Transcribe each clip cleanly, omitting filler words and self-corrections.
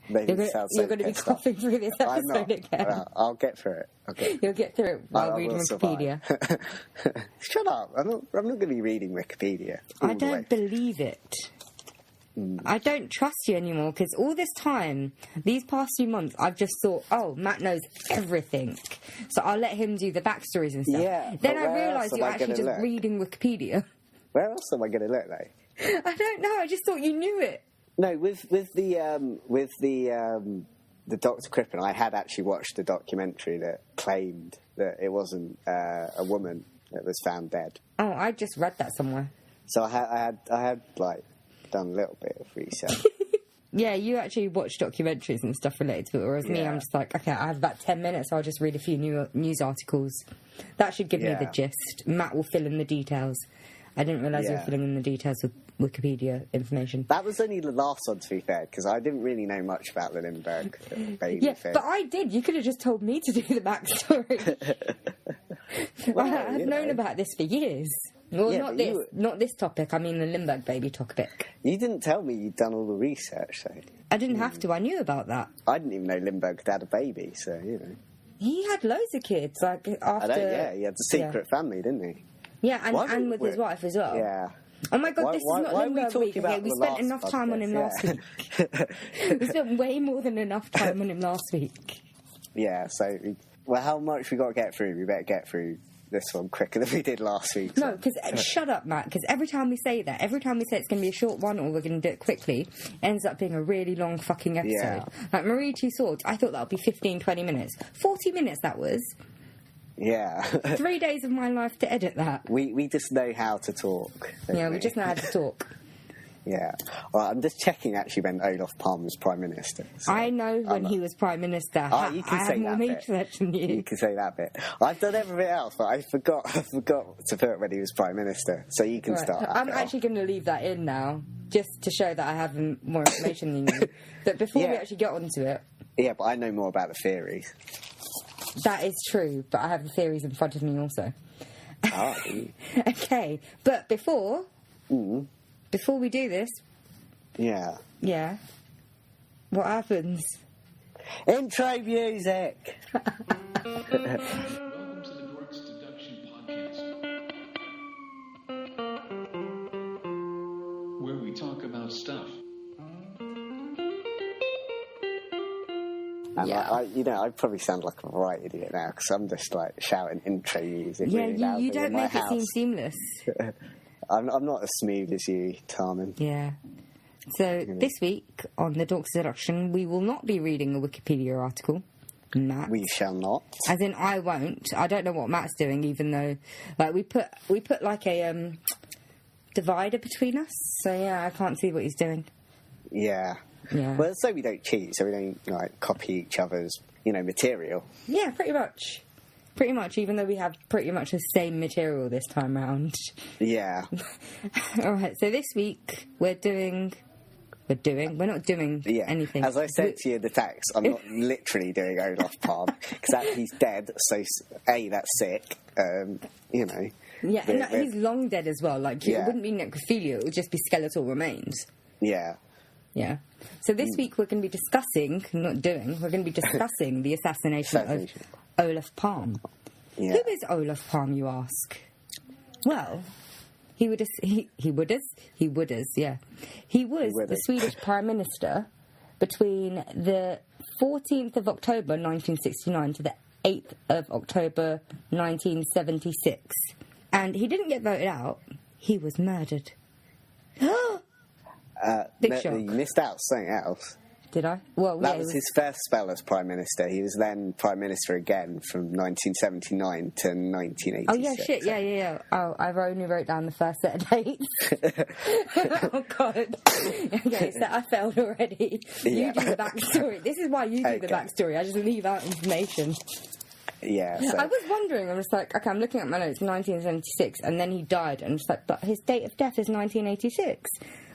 You're going to be coughing through this episode again. I'll get through it. You'll get through it while reading Wikipedia. Shut up. I'm not going to be reading Wikipedia. I don't believe it. I don't trust you anymore, because all this time, these past few months, I've just thought, oh, Matt knows everything, so I'll let him do the backstories and stuff. Yeah, then I realised you're actually just reading Wikipedia. Where else am I going to look, though? I don't know. I just thought you knew it. No, with the Dr. Crippen, I had actually watched a documentary that claimed that it wasn't a woman that was found dead. Oh, I just read that somewhere. So I had like done a little bit of research. Yeah, you actually watch documentaries and stuff related to it, whereas me, I'm just like, okay, I have about 10 minutes, so I'll just read a few news articles. That should give me the gist. Matt will fill in the details. I didn't realise you were filling in the details with Wikipedia information. That was only the last one, to be fair, because I didn't really know much about the Lindbergh baby thing. But I did. You could have just told me to do the backstory. Well, I've known about this for years. Well, not this topic. I mean the Lindbergh baby topic. You didn't tell me you'd done all the research, though. I didn't have to. I knew about that. I didn't even know Lindbergh had a baby, so, you know. He had loads of kids, like, after... he had a secret family, didn't he? Yeah, and with his wife as well. Yeah. Oh my God, this is not Lindbergh week. Okay, we spent enough time on him last week. We spent way more than enough time on him last week. Yeah, so, how much we got to get through? We better get through this one quicker than we did last week. No, because shut up, Matt, because every time we say that, every time we say it's going to be a short one or we're going to do it quickly, it ends up being a really long fucking episode. Yeah. Like Marie Two Swords, I thought that would be 15, 20 minutes. 40 minutes that was. Yeah. 3 days of my life to edit that. We just know how to talk. We just know how to talk. Yeah. Well, I'm just checking actually when Olof Palme was Prime Minister. So I know when he was Prime Minister. You can say that bit. You can say that bit. I've done everything else, but I forgot to put when he was Prime Minister. So you can start. I'm actually going to leave that in now, just to show that I have more information than you. But before we actually get onto it... Yeah, but I know more about the theories. That is true, but I have the theories in front of me also. Oh. Okay, but before we do this... Yeah. Yeah. What happens? Intro music! Welcome to the Dorks Deduction Podcast, where we talk about stuff. And I probably sound like a right idiot now, because I'm just like shouting intro music. Yeah, really loudly you don't make it seem seamless. I'm not as smooth as you, Tarman. Yeah. So this week on the Dorks Deduction, we will not be reading a Wikipedia article. Matt. We shall not. As in, I won't. I don't know what Matt's doing, even though like we put like a divider between us. So yeah, I can't see what he's doing. Yeah. Yeah. Well, so we don't cheat, so we don't like copy each other's, material. Yeah, pretty much. Pretty much, even though we have pretty much the same material this time round. Yeah. All right. So this week we're not doing anything. As I said to you in the text, I'm not literally doing Olof Palme, because he's dead, so that's sick, Yeah, and he's long dead as well. Like, it wouldn't be necrophilia, it would just be skeletal remains. Yeah. Yeah. So this week we're going to be discussing the assassination of Olof Palme. Yeah. Who is Olof Palme, you ask? Well... He was the Swedish Prime Minister between the 14th of October 1969 to the 8th of October 1976. And he didn't get voted out. He was murdered. Big shock. You missed out something else. Did I? Well, that was his first spell as Prime Minister. He was then Prime Minister again from 1979 to 1986. Oh, yeah, shit, yeah. Oh, I only wrote down the first set of dates. Oh, God. Okay, so I failed already. You do the backstory. This is why you do the backstory. I just leave out information. Yeah. So. I was wondering, I was like, okay, I'm looking at my notes, 1976, and then he died, and it's like, but his date of death is 1986.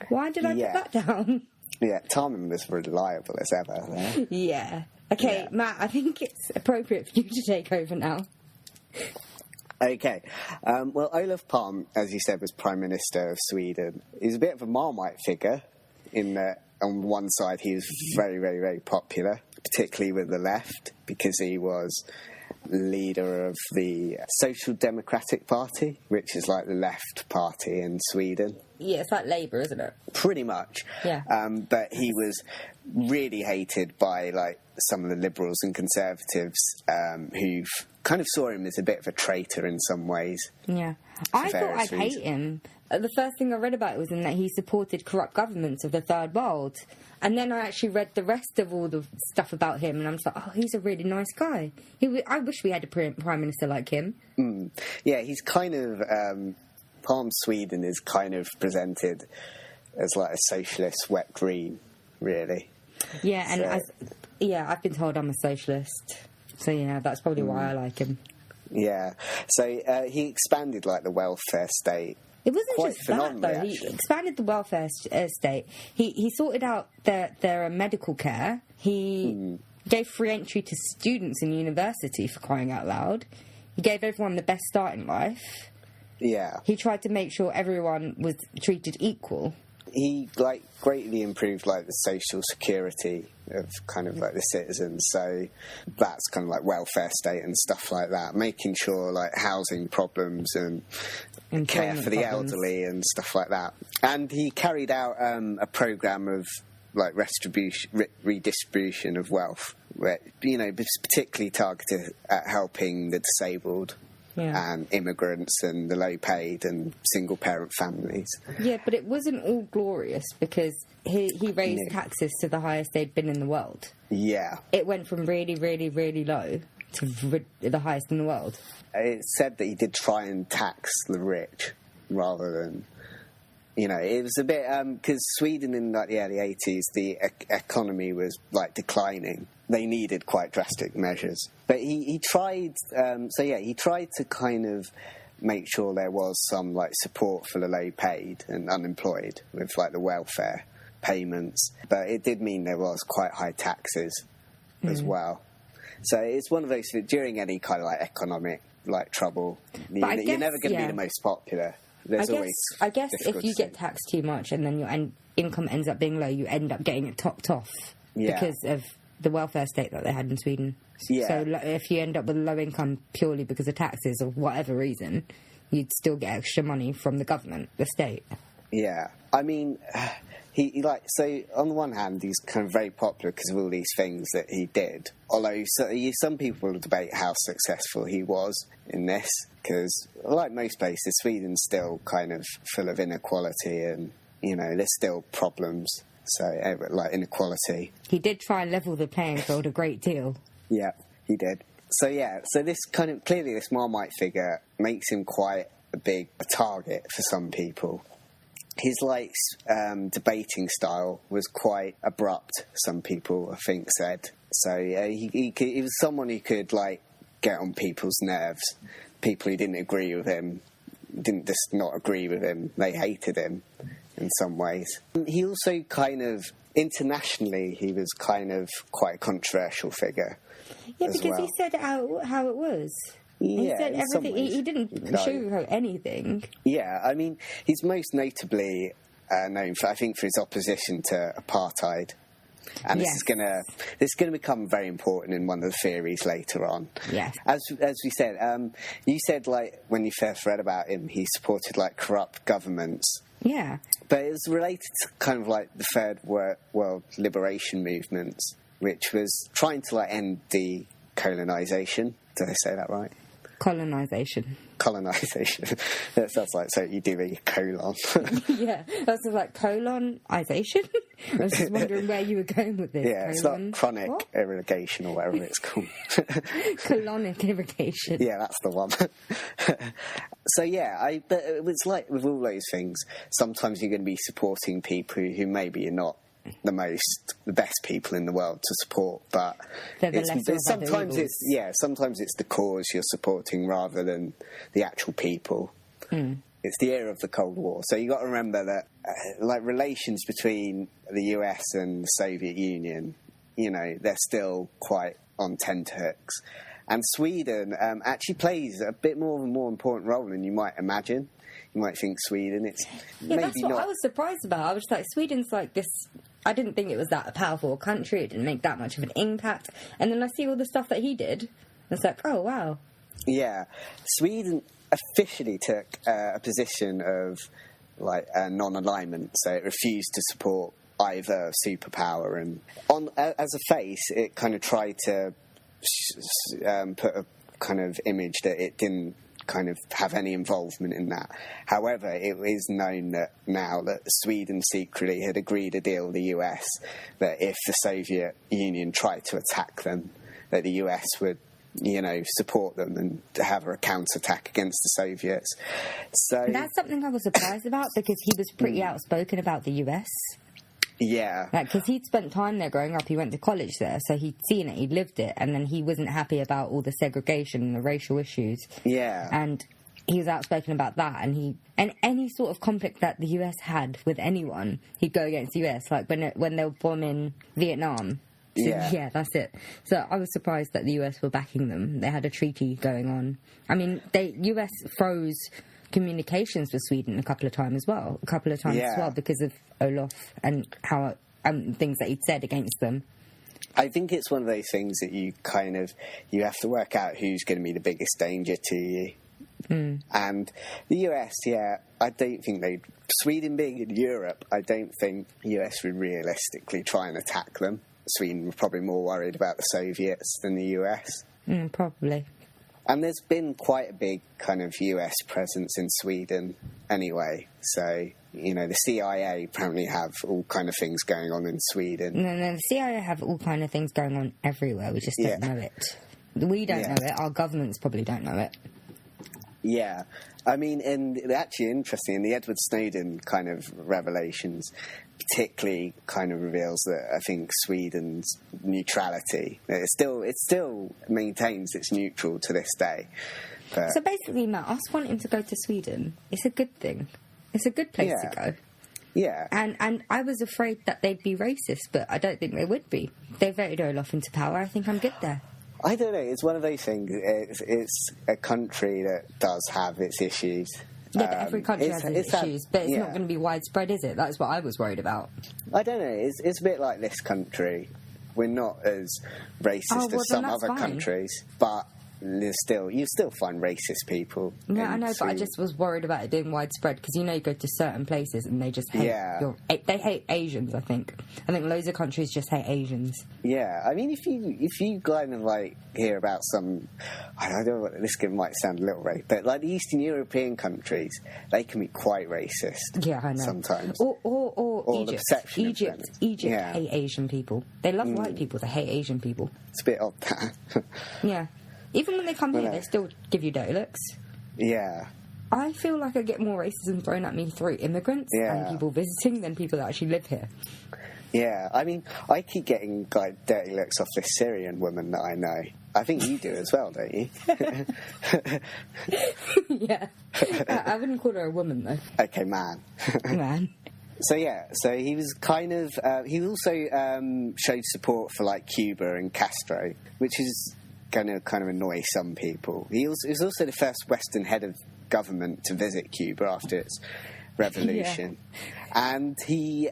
Why did I put that down? Yeah, Tarman was reliable as ever. Right? Yeah. Okay, Matt, I think it's appropriate for you to take over now. Okay. Well, Olof Palme, as you said, was Prime Minister of Sweden. He's a bit of a Marmite figure in that, on one side, he was very, very, very popular, particularly with the left, because he was leader of the Social Democratic Party, which is like the left party in Sweden. Yeah, it's like Labour, isn't it? Pretty much. Yeah. But he was really hated by like some of the liberals and conservatives who kind of saw him as a bit of a traitor in some ways. Yeah. I thought I'd hate him. The first thing I read about it was in that he supported corrupt governments of the Third World. And then I actually read the rest of all the stuff about him, and I'm just like, oh, he's a really nice guy. I wish we had a prime minister like him. Yeah, he's kind of... Palm Sweden is kind of presented as like a socialist wet dream, really. Yeah, and I've been told I'm a socialist. So, yeah, that's probably why I like him. Yeah. So he expanded like the welfare state. It wasn't quite just that, though. actually. He expanded the welfare state. He sorted out their medical care. He gave free entry to students in university, for crying out loud. He gave everyone the best start in life. Yeah. He tried to make sure everyone was treated equal. He like greatly improved like the social security of kind of like the citizens, so that's kind of like welfare state and stuff like that, making sure like housing problems and care for the elderly and stuff like that. And he carried out a program of like redistribution of wealth, where, you know, particularly targeted at helping the disabled. Yeah. And immigrants and the low-paid and single-parent families. Yeah, but it wasn't all glorious because he raised taxes to the highest they'd been in the world. Yeah. It went from really, really, really low to the highest in the world. It said that he did try and tax the rich rather than... You know, it was a bit... Because Sweden in like the early 80s, the economy was like declining. They needed quite drastic measures. But he tried... he tried to kind of make sure there was some like support for the low-paid and unemployed with like the welfare payments. But it did mean there was quite high taxes as well. So it's one of those... During any kind of like economic like trouble, you're never going to be the most popular. I guess if you get taxed too much and then your income ends up being low, you end up getting it topped off because of the welfare state that they had in Sweden. Yeah. So if you end up with low income purely because of taxes or whatever reason, you'd still get extra money from the government, the state. Yeah. I mean, so on the one hand, he's kind of very popular because of all these things that he did. Although some people will debate how successful he was in this, because like most places, Sweden's still kind of full of inequality and, you know, there's still problems. So, like inequality. He did try and level the playing field a great deal. Yeah, he did. So, this kind of, clearly this Marmite figure makes him quite a big target for some people. His debating style was quite abrupt, some people I think said. So he was someone who could like get on people's nerves. People who didn't agree with him didn't just not agree with him, they hated him in some ways. He also kind of, internationally, he was kind of quite a controversial figure. Yeah, because he said how it was. Yeah, he said everything. He didn't sugarcoat anything. Yeah, I mean, he's most notably known for, I think, for his opposition to apartheid. And this is going to become very important in one of the theories later on. Yes. As we said, you said like when you first read about him, he supported like corrupt governments. Yeah. But it was related to kind of like the Third World liberation movements, which was trying to like end decolonisation. Did I say that right? Colonisation. That sounds like so you do a colon. Yeah, that's like colonisation. I was just wondering where you were going with this. Yeah, it's not chronic irrigation or whatever it's called. Colonic irrigation. Yeah, that's the one. So but it was like with all those things, sometimes you're going to be supporting people who maybe are not the best people in the world to support, but sometimes it's the cause you're supporting rather than the actual people. It's the era of the Cold War, so you got to remember that relations between the US and the Soviet Union, you know, they're still quite on tenterhooks, and Sweden actually plays a bit more important role than you might imagine. You might think Sweden, it's maybe that's what not. I was surprised about. I was like, Sweden's like this I didn't think it was that powerful a country. It didn't make that much of an impact. And then I see all the stuff that he did. It's like, oh, wow. Yeah. Sweden officially took a position of, like, non-alignment, so it refused to support either superpower. And as a face, it kind of tried to put a kind of image that it didn't kind of have any involvement in that. However, it is known that now that Sweden secretly had agreed a deal with the US that if the Soviet Union tried to attack them, that the US would, support them and have a counterattack against the Soviets. So that's something I was surprised about, because he was pretty outspoken about the US. Yeah. Because he'd spent time there growing up. He went to college there, so he'd seen it, he'd lived it, and then he wasn't happy about all the segregation and the racial issues. Yeah. And he was outspoken about that, and any sort of conflict that the US had with anyone, he'd go against the US, like when they were bombing Vietnam. So, yeah, that's it. So I was surprised that the US were backing them. They had a treaty going on. I mean, US froze communications with Sweden a couple of times as well, because of Olof and how things that he'd said against them. I think it's one of those things that you have to work out who's going to be the biggest danger to you. And the US, I don't think Sweden being in Europe, I don't think the US would realistically try and attack them. Sweden were probably more worried about the Soviets than the US. Probably. And there's been quite a big kind of US presence in Sweden anyway. So, the CIA apparently have all kind of things going on in Sweden. No, the CIA have all kind of things going on everywhere. We just don't know it. We don't know it. Our governments probably don't know it. Yeah. I mean, and actually interesting, in the Edward Snowden kind of revelations, particularly kind of reveals that I think Sweden's neutrality, it still maintains its neutral to this day. But so basically, Matt, us wanting to go to Sweden, it's a good thing. It's a good place to go. Yeah. And I was afraid that they'd be racist, but I don't think they would be. They voted Olof into power. I think I'm good there. I don't know. It's one of those things. It's a country that does have its issues. Yeah, but every country has its issues, but it's not going to be widespread, is it? That's what I was worried about. I don't know. It's a bit like this country. We're not as racist as some other countries, but you still find racist people. Yeah, I know, but I just was worried about it being widespread, because you go to certain places and they just hate they hate Asians. I think loads of countries just hate Asians. Yeah, I mean, if you kind of like hear about some, I don't know, this might sound a little racist, but like the Eastern European countries, they can be quite racist. Yeah, I know. Sometimes. Or Egypt. The perception Egypt hate Asian people. They love white people. They hate Asian people. It's a bit odd. That. Yeah. Even when they come here, they still give you dirty looks. Yeah. I feel like I get more racism thrown at me through immigrants and people visiting than people that actually live here. Yeah, I mean, I keep getting like dirty looks off this Syrian woman that I know. I think you do as well, don't you? Yeah. I wouldn't call her a woman, though. Okay, man. Man. So he was kind of... he also showed support for, like, Cuba and Castro, which is going to kind of annoy some people. He was also the first Western head of government to visit Cuba after its revolution. Yeah. And he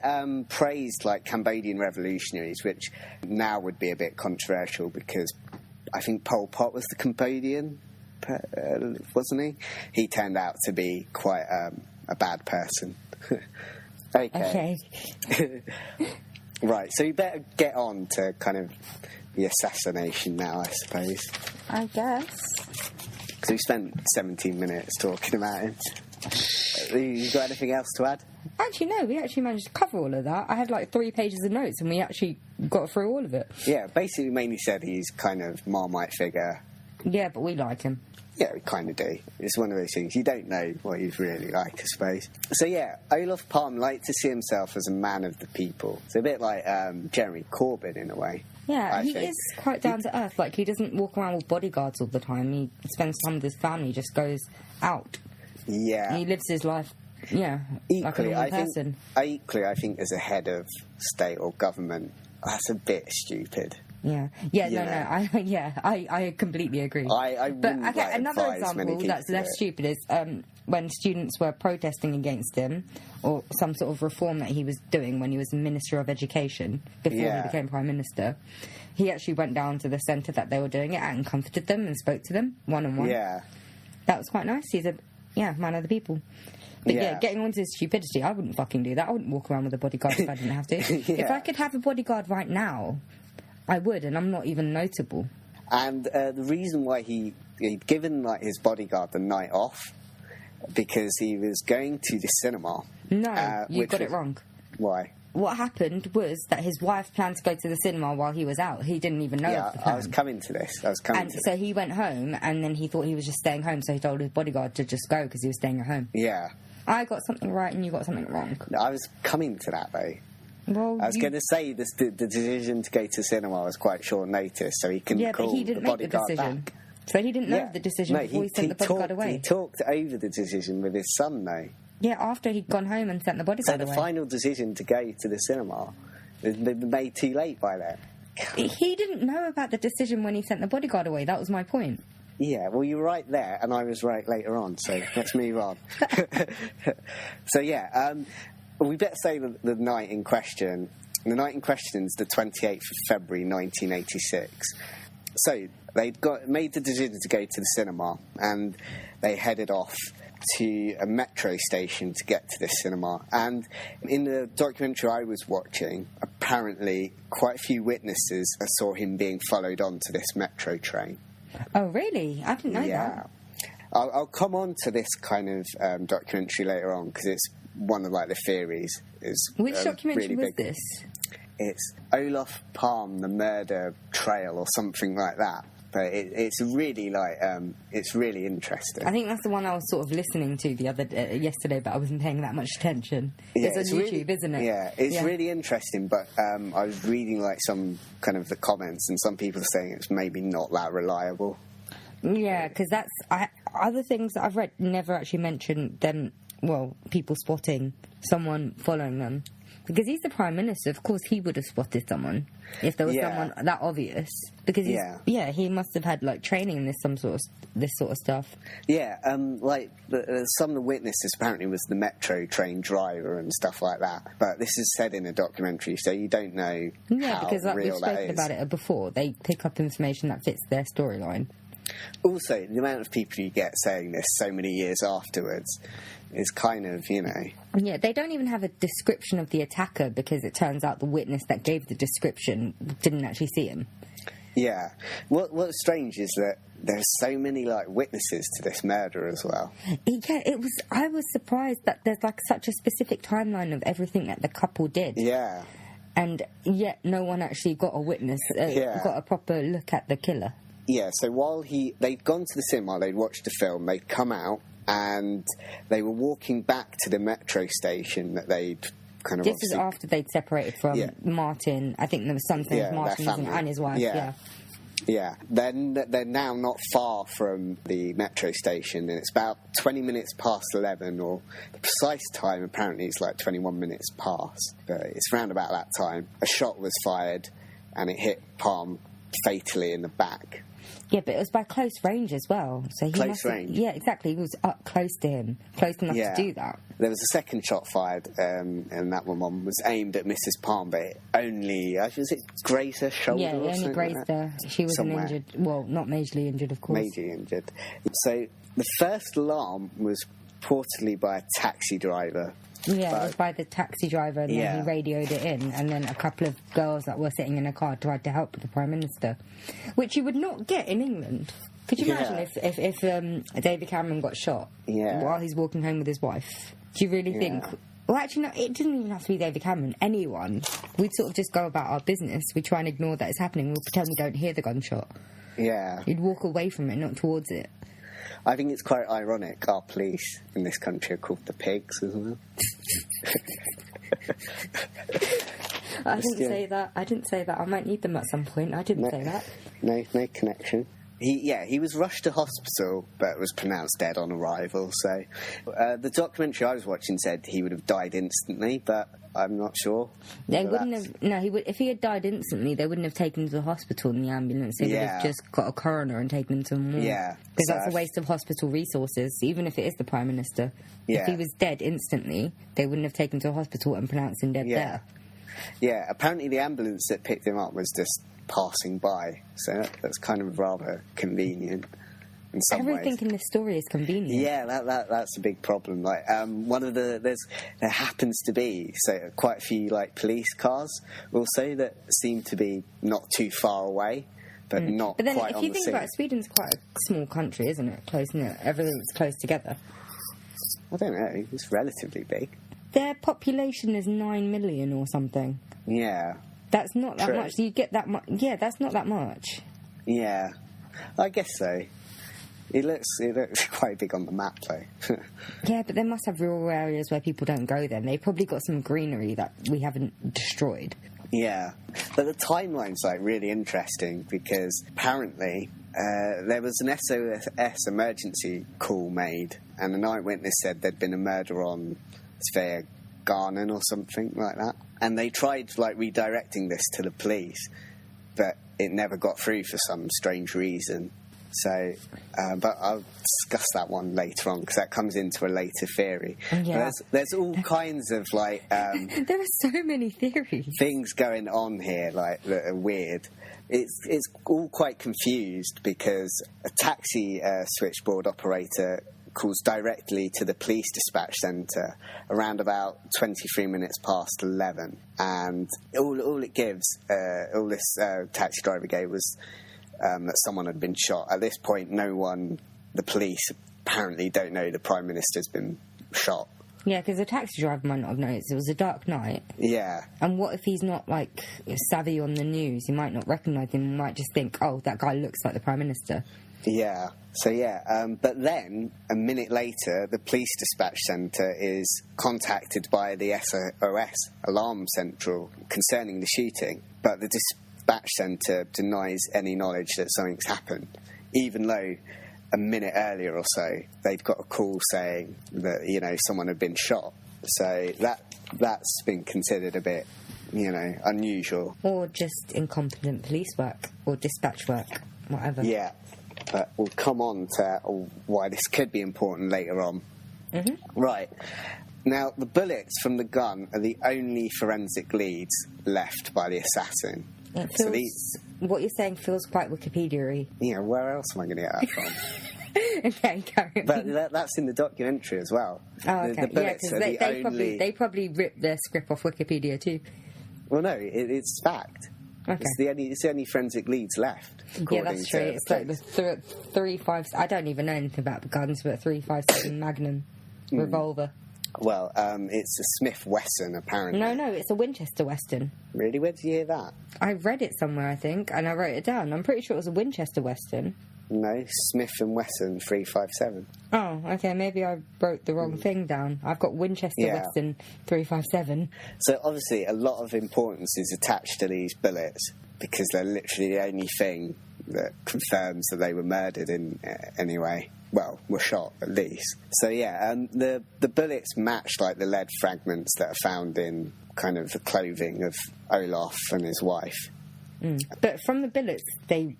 praised, like, Cambodian revolutionaries, which now would be a bit controversial because I think Pol Pot was the Cambodian, wasn't he? He turned out to be quite a bad person. Okay. Right, so you better get on to kind of the assassination now, I suppose. I guess. Because we spent 17 minutes talking about him. You got anything else to add? Actually, no, we actually managed to cover all of that. I had like 3 pages of notes and we actually got through all of it. Yeah, basically mainly said he's kind of Marmite figure. Yeah, but we like him. Yeah, we kind of do. It's one of those things. You don't know what he's really like, I suppose. So, yeah, Olof Palme liked to see himself as a man of the people. It's a bit like Jeremy Corbyn, in a way. Yeah, he is quite down to earth. Like, he doesn't walk around with bodyguards all the time. He spends time with his family, just goes out. Yeah. And he lives his life, like a normal person. Equally, I think as a head of state or government, that's a bit stupid. No, I completely agree. I but wouldn't, okay, another advise many example people that's to less do it. stupid is when students were protesting against him or some sort of reform that he was doing when he was Minister of Education before he became Prime Minister. He actually went down to the centre that they were doing it at and comforted them and spoke to them one-on-one. Yeah. That was quite nice. He's a man of the people. But getting on to his stupidity, I wouldn't fucking do that. I wouldn't walk around with a bodyguard if I didn't have to. If I could have a bodyguard right now, I would, and I'm not even notable. And the reason why he'd given his bodyguard the night off, because he was going to the cinema. No, you got it wrong. Why? What happened was that his wife planned to go to the cinema while he was out. He didn't even know of the plan. I was coming to this. So he went home, and then he thought he was just staying home, so he told his bodyguard to just go because he was staying at home. Yeah. I got something right and you got something wrong. I was coming to that, though. Well, I was going to say the decision to go to cinema was quite short notice, so he couldn't call but he didn't the make the bodyguard decision. back. So he didn't know of the decision before he sent the bodyguard away. He talked over the decision with his son, though. Yeah, after he'd gone home and sent the bodyguard away. So the final decision to go to the cinema had been made too late by then. He didn't know about the decision when he sent the bodyguard away. That was my point. Yeah, well, you were right there, and I was right later on, so let's move on. So, we better say the night in question. The night in question is the 28th of February, 1986. So, they'd made the decision to go to the cinema, and they headed off to a metro station to get to this cinema. And in the documentary I was watching, apparently quite a few witnesses saw him being followed onto this metro train. Oh, really? I didn't know that. I'll come on to this kind of documentary later on, because it's one of the theories. Which documentary really was this? It's Olof Palme, The Murder Trail, or something like that. But it's really it's really interesting. I think that's the one I was sort of listening to yesterday, but I wasn't paying that much attention. It's on YouTube, isn't it? Yeah, it's really interesting. But I was reading some kind of the comments, and some people are saying it's maybe not that reliable. Yeah, because other things that I've read never actually mentioned them. Well, people spotting someone following them. Because he's the Prime Minister, of course he would have spotted someone if there was someone that obvious. Because he must have had training in this sort of stuff. Yeah, some of the witnesses apparently was the metro train driver and stuff like that. But this is said in a documentary, so you don't know how because real we've spoken about it before. They pick up information that fits their storyline. Also, the amount of people you get saying this so many years afterwards is kind of, Yeah, they don't even have a description of the attacker, because it turns out the witness that gave the description didn't actually see him. Yeah. What's strange is that there's so many witnesses to this murder as well. Yeah, I was surprised that there's such a specific timeline of everything that the couple did. Yeah. And yet no one actually got a witness, got a proper look at the killer. Yeah, so while they'd gone to the cinema, they'd watched the film, they'd come out, and they were walking back to the metro station that they'd kind of... This is after they'd separated from Martin. I think there was something with Martin and his wife. Yeah. Then they're now not far from the metro station, and it's about 20 minutes past 11, or the precise time apparently is 21 minutes past, but it's round about that time. A shot was fired, and it hit Palme fatally in the back. Yeah, but it was by close range as well. So he close range? Yeah, exactly. He was up close to him, close enough to do that. There was a second shot fired, and that one was aimed at Mrs. Palme, but it only, was it grazed her shoulder? Yeah, it only grazed her. She wasn't injured. Well, not majorly injured, of course. Majorly injured. So the first alarm was reportedly by a taxi driver. Yeah, it was by the taxi driver, and then he radioed it in, and then a couple of girls that were sitting in a car tried to help the Prime Minister, which you would not get in England. Could you imagine if David Cameron got shot while he's walking home with his wife? Do you really think... Well, actually, no, it didn't even have to be David Cameron. Anyone. We'd sort of just go about our business. We try and ignore that it's happening. We'll pretend we don't hear the gunshot. Yeah. You'd walk away from it, not towards it. I think it's quite ironic. Our police in this country are called the pigs as well. I didn't say that. I might need them at some point. I didn't say that. No connection. He was rushed to hospital, but was pronounced dead on arrival. So, the documentary I was watching said he would have died instantly, but I'm not sure. They wouldn't have. No, he would. If he had died instantly, they wouldn't have taken him to the hospital in the ambulance. They would have just got a coroner and taken him to a morgue. Yeah, because that's a waste of hospital resources. Even if it is the Prime Minister, if he was dead instantly, they wouldn't have taken him to a hospital and pronounced him dead there. Yeah, apparently the ambulance that picked him up was just passing by, so that's kind of rather convenient. In some Everything ways. in this story is convenient. Yeah, that's a big problem. Like, one of there happens to be quite a few like police cars also that seem to be not too far away, but not. But then, quite if you think about it, Sweden's quite a small country, isn't it? Close knit, everything's close together. I don't know. It's relatively big. Their population is 9 million or something. Yeah, that's not that much. You get that much? Yeah, that's not that much. Yeah, I guess so. It looks quite big on the map, though. Yeah, but they must have rural areas where people don't go then. They've probably got some greenery that we haven't destroyed. Yeah, but the timeline's, like, really interesting because apparently there was an SOS emergency call made and an eyewitness said there'd been a murder on Sveagarden or something like that. And they tried, like, redirecting this to the police, but it never got through for some strange reason. So, but I'll discuss that one later on because that comes into a later theory. Yeah. There's all kinds of like there are so many theories, things going on here like that are weird. It's all quite confused because a taxi switchboard operator calls directly to the police dispatch centre around about 23 minutes past 11, and all it gives, all this taxi driver gave was. That someone had been shot. At this point, the police apparently don't know the Prime Minister's been shot. Yeah, because the taxi driver might not have noticed. It was a dark night. Yeah. And what if he's not, like, savvy on the news? He might not recognise him. He might just think, oh, that guy looks like the Prime Minister. Yeah. So, yeah. But then, a minute later, the police dispatch centre is contacted by the SOS Alarm Central concerning the shooting. But the dispatch centre denies any knowledge that something's happened, even though a minute earlier or so they'd got a call saying that someone had been shot. So that's been considered a bit unusual, or just incompetent police work or dispatch work, whatever. Yeah, but we'll come on to why this could be important later on. Right. Now, the bullets from the gun are the only forensic leads left by the assassin. It feels, what you're saying feels quite Wikipedia-y. Yeah, where else am I going to get that from? Okay, carry on. But that's in the documentary as well. Oh, okay. The bullets because only... they probably ripped their script off Wikipedia too. Well, no, it's fact. Okay. It's the only forensic leads left. Yeah, that's true. It's like the 3.5... I don't even know anything about the guns, but 3.57 Magnum revolver. Well, it's a Smith Wesson, apparently. No, it's a Winchester Weston. Really? Where did you hear that? I read it somewhere, I think, and I wrote it down. I'm pretty sure it was a Winchester Weston. No, Smith & Wesson 357. Oh, okay, maybe I wrote the wrong thing down. I've got Winchester Weston 357. So, obviously, a lot of importance is attached to these bullets because they're literally the only thing that confirms that they were murdered in any way. Well, were shot, at least. So, yeah, the bullets match, like, the lead fragments that are found in kind of the clothing of Olof and his wife. But from the bullets, they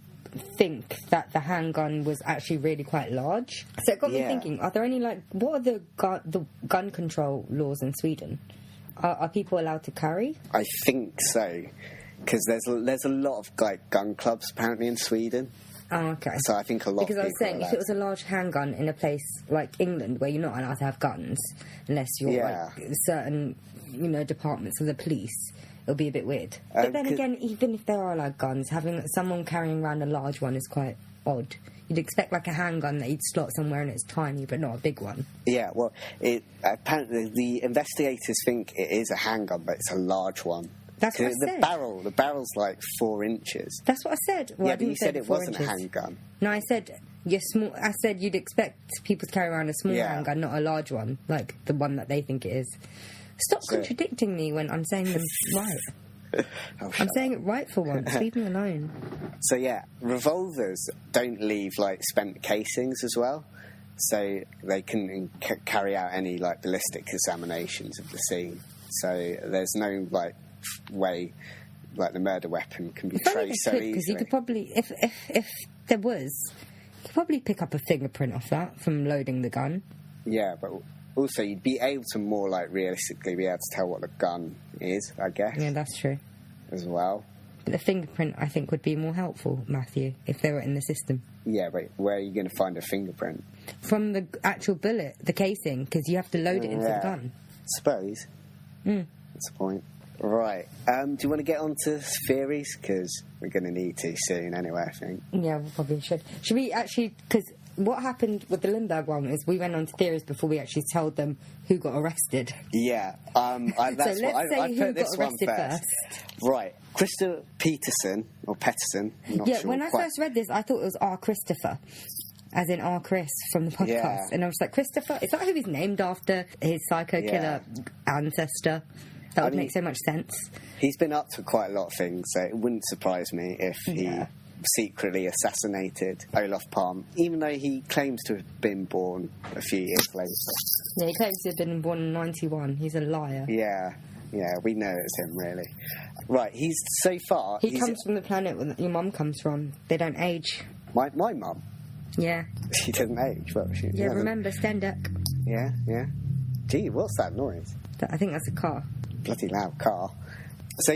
think that the handgun was actually really quite large. So it got me thinking, are there any, like, what are the gun control laws in Sweden? Are people allowed to carry? I think so, because there's a lot of, like, gun clubs, apparently, in Sweden. Oh, okay. So I think a lot of people... Because I was saying, if it was a large handgun in a place like England, where you're not allowed to have guns, unless you're, like, certain, departments of the police, it'll be a bit weird. But then again, even if there are, like, guns, having someone carrying around a large one is quite odd. You'd expect, like, a handgun that you'd slot somewhere and it's tiny, but not a big one. Yeah, well, apparently the investigators think it is a handgun, but it's a large one. That's what I said. The barrel's like 4 inches. That's what I said. Well, yeah, I didn't but you said it wasn't a handgun. No, I said you're small. I said you'd expect people to carry around a small handgun, not a large one, like the one that they think it is. Stop contradicting me when I'm saying them right. I'm saying it right for once. Leave me alone. So yeah, revolvers don't leave like spent casings as well, so they couldn't carry out any like ballistic examinations of the scene. So there's no like way like the murder weapon can be traced so easily. Because you could probably, if there was, you could probably pick up a fingerprint off that from loading the gun. Yeah, but also you'd be able to more like realistically be able to tell what the gun is, I guess. Yeah, that's true. As well. But the fingerprint, I think, would be more helpful, Matthew, if they were in the system. Yeah, but where are you going to find a fingerprint? From the actual bullet, the casing, because you have to load it into the gun. Suppose. That's the point. Right. Do you want to get on to theories? Because we're going to need to soon anyway, I think. Yeah, we probably should. Should we actually... Because what happened with the Lindbergh one is we went on to theories before we actually told them who got arrested. Yeah. That's so let's say I who put this got one arrested first. Right. Christopher Pettersson, or Pettersson. I'm not sure when I first read this, I thought it was R. Christopher. As in R. Chris from the podcast. Yeah. And I was like, Christopher? Is that who he's named after? His psycho killer ancestor? That would make so much sense. He's been up to quite a lot of things, so it wouldn't surprise me if he secretly assassinated Olof Palme, even though he claims to have been born a few years later. Yeah, he claims to have been born in 91. He's a liar. Yeah, we know it's him, really. Right, he's so far... He comes from the planet that your mum comes from. They don't age. My mum? Yeah. She doesn't age, well, she Yeah, hasn't. remember, Stendak. Yeah. Gee, what's that noise? I think that's a car. Bloody loud car. So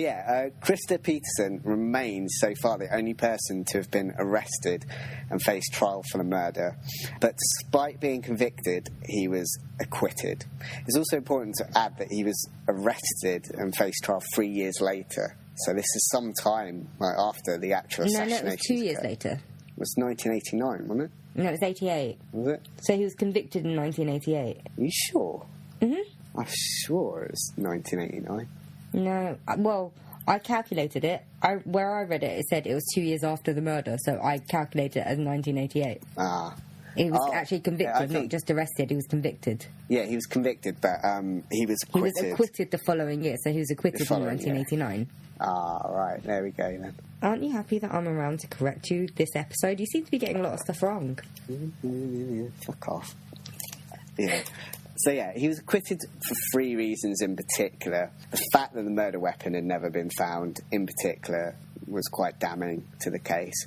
Christopher Pettersson remains so far the only person to have been arrested and faced trial for the murder. But despite being convicted, he was acquitted. It's also important to add that he was arrested and faced trial 3 years later. So this is some time after the actual assassination. No, it was 2 years later. It was 1989, wasn't it? No, it was 88. Was it? So he was convicted in 1988. Are you sure? Mm-hmm. I'm sure it was 1989. No, well, I calculated it. Where I read it, it said it was 2 years after the murder, so I calculated it as 1988. He was actually convicted, not just arrested. He was convicted. Yeah, he was convicted, but he was acquitted. He was acquitted the following year, so he was acquitted in 1989. Year. Right, there we go then. Aren't you happy that I'm around to correct you this episode? You seem to be getting a lot of stuff wrong. Fuck off. Yeah. So he was acquitted for 3 reasons in particular. The fact that the murder weapon had never been found, in particular, was quite damning to the case.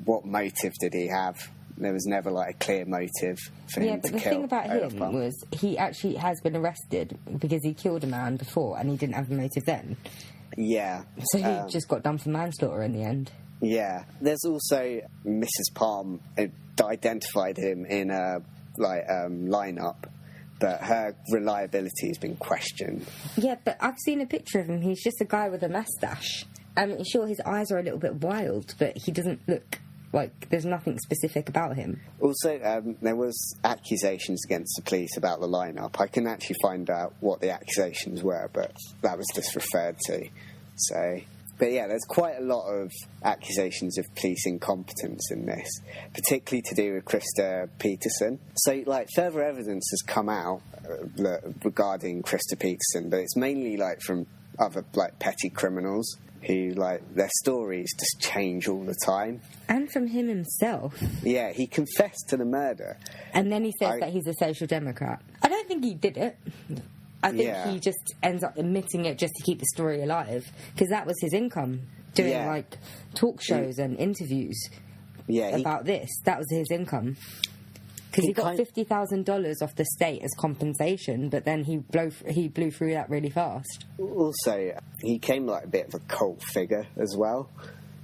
What motive did he have? There was never a clear motive for him to kill. Yeah, but the thing about him was he actually has been arrested because he killed a man before and he didn't have a motive then. Yeah. So he just got done for manslaughter in the end. Yeah. There's also Mrs. Palme identified him in a lineup, but her reliability has been questioned. Yeah, but I've seen a picture of him. He's just a guy with a moustache. Sure, his eyes are a little bit wild, but he doesn't look like there's nothing specific about him. Also, there was accusations against the police about the lineup. I can actually find out what the accusations were, but that was just referred to. But yeah, there's quite a lot of accusations of police incompetence in this, particularly to do with Christopher Pettersson. So, further evidence has come out regarding Christopher Pettersson, but it's mainly from other petty criminals who their stories just change all the time. And from him himself. Yeah, he confessed to the murder. And then he says that he's a social democrat. I don't think he did it. I think he just ends up admitting it just to keep the story alive, because that was his income, doing talk shows and interviews about this. That was his income. Because he got $50,000 off the state as compensation, but then he blew through that really fast. Also, he came a bit of a cult figure as well.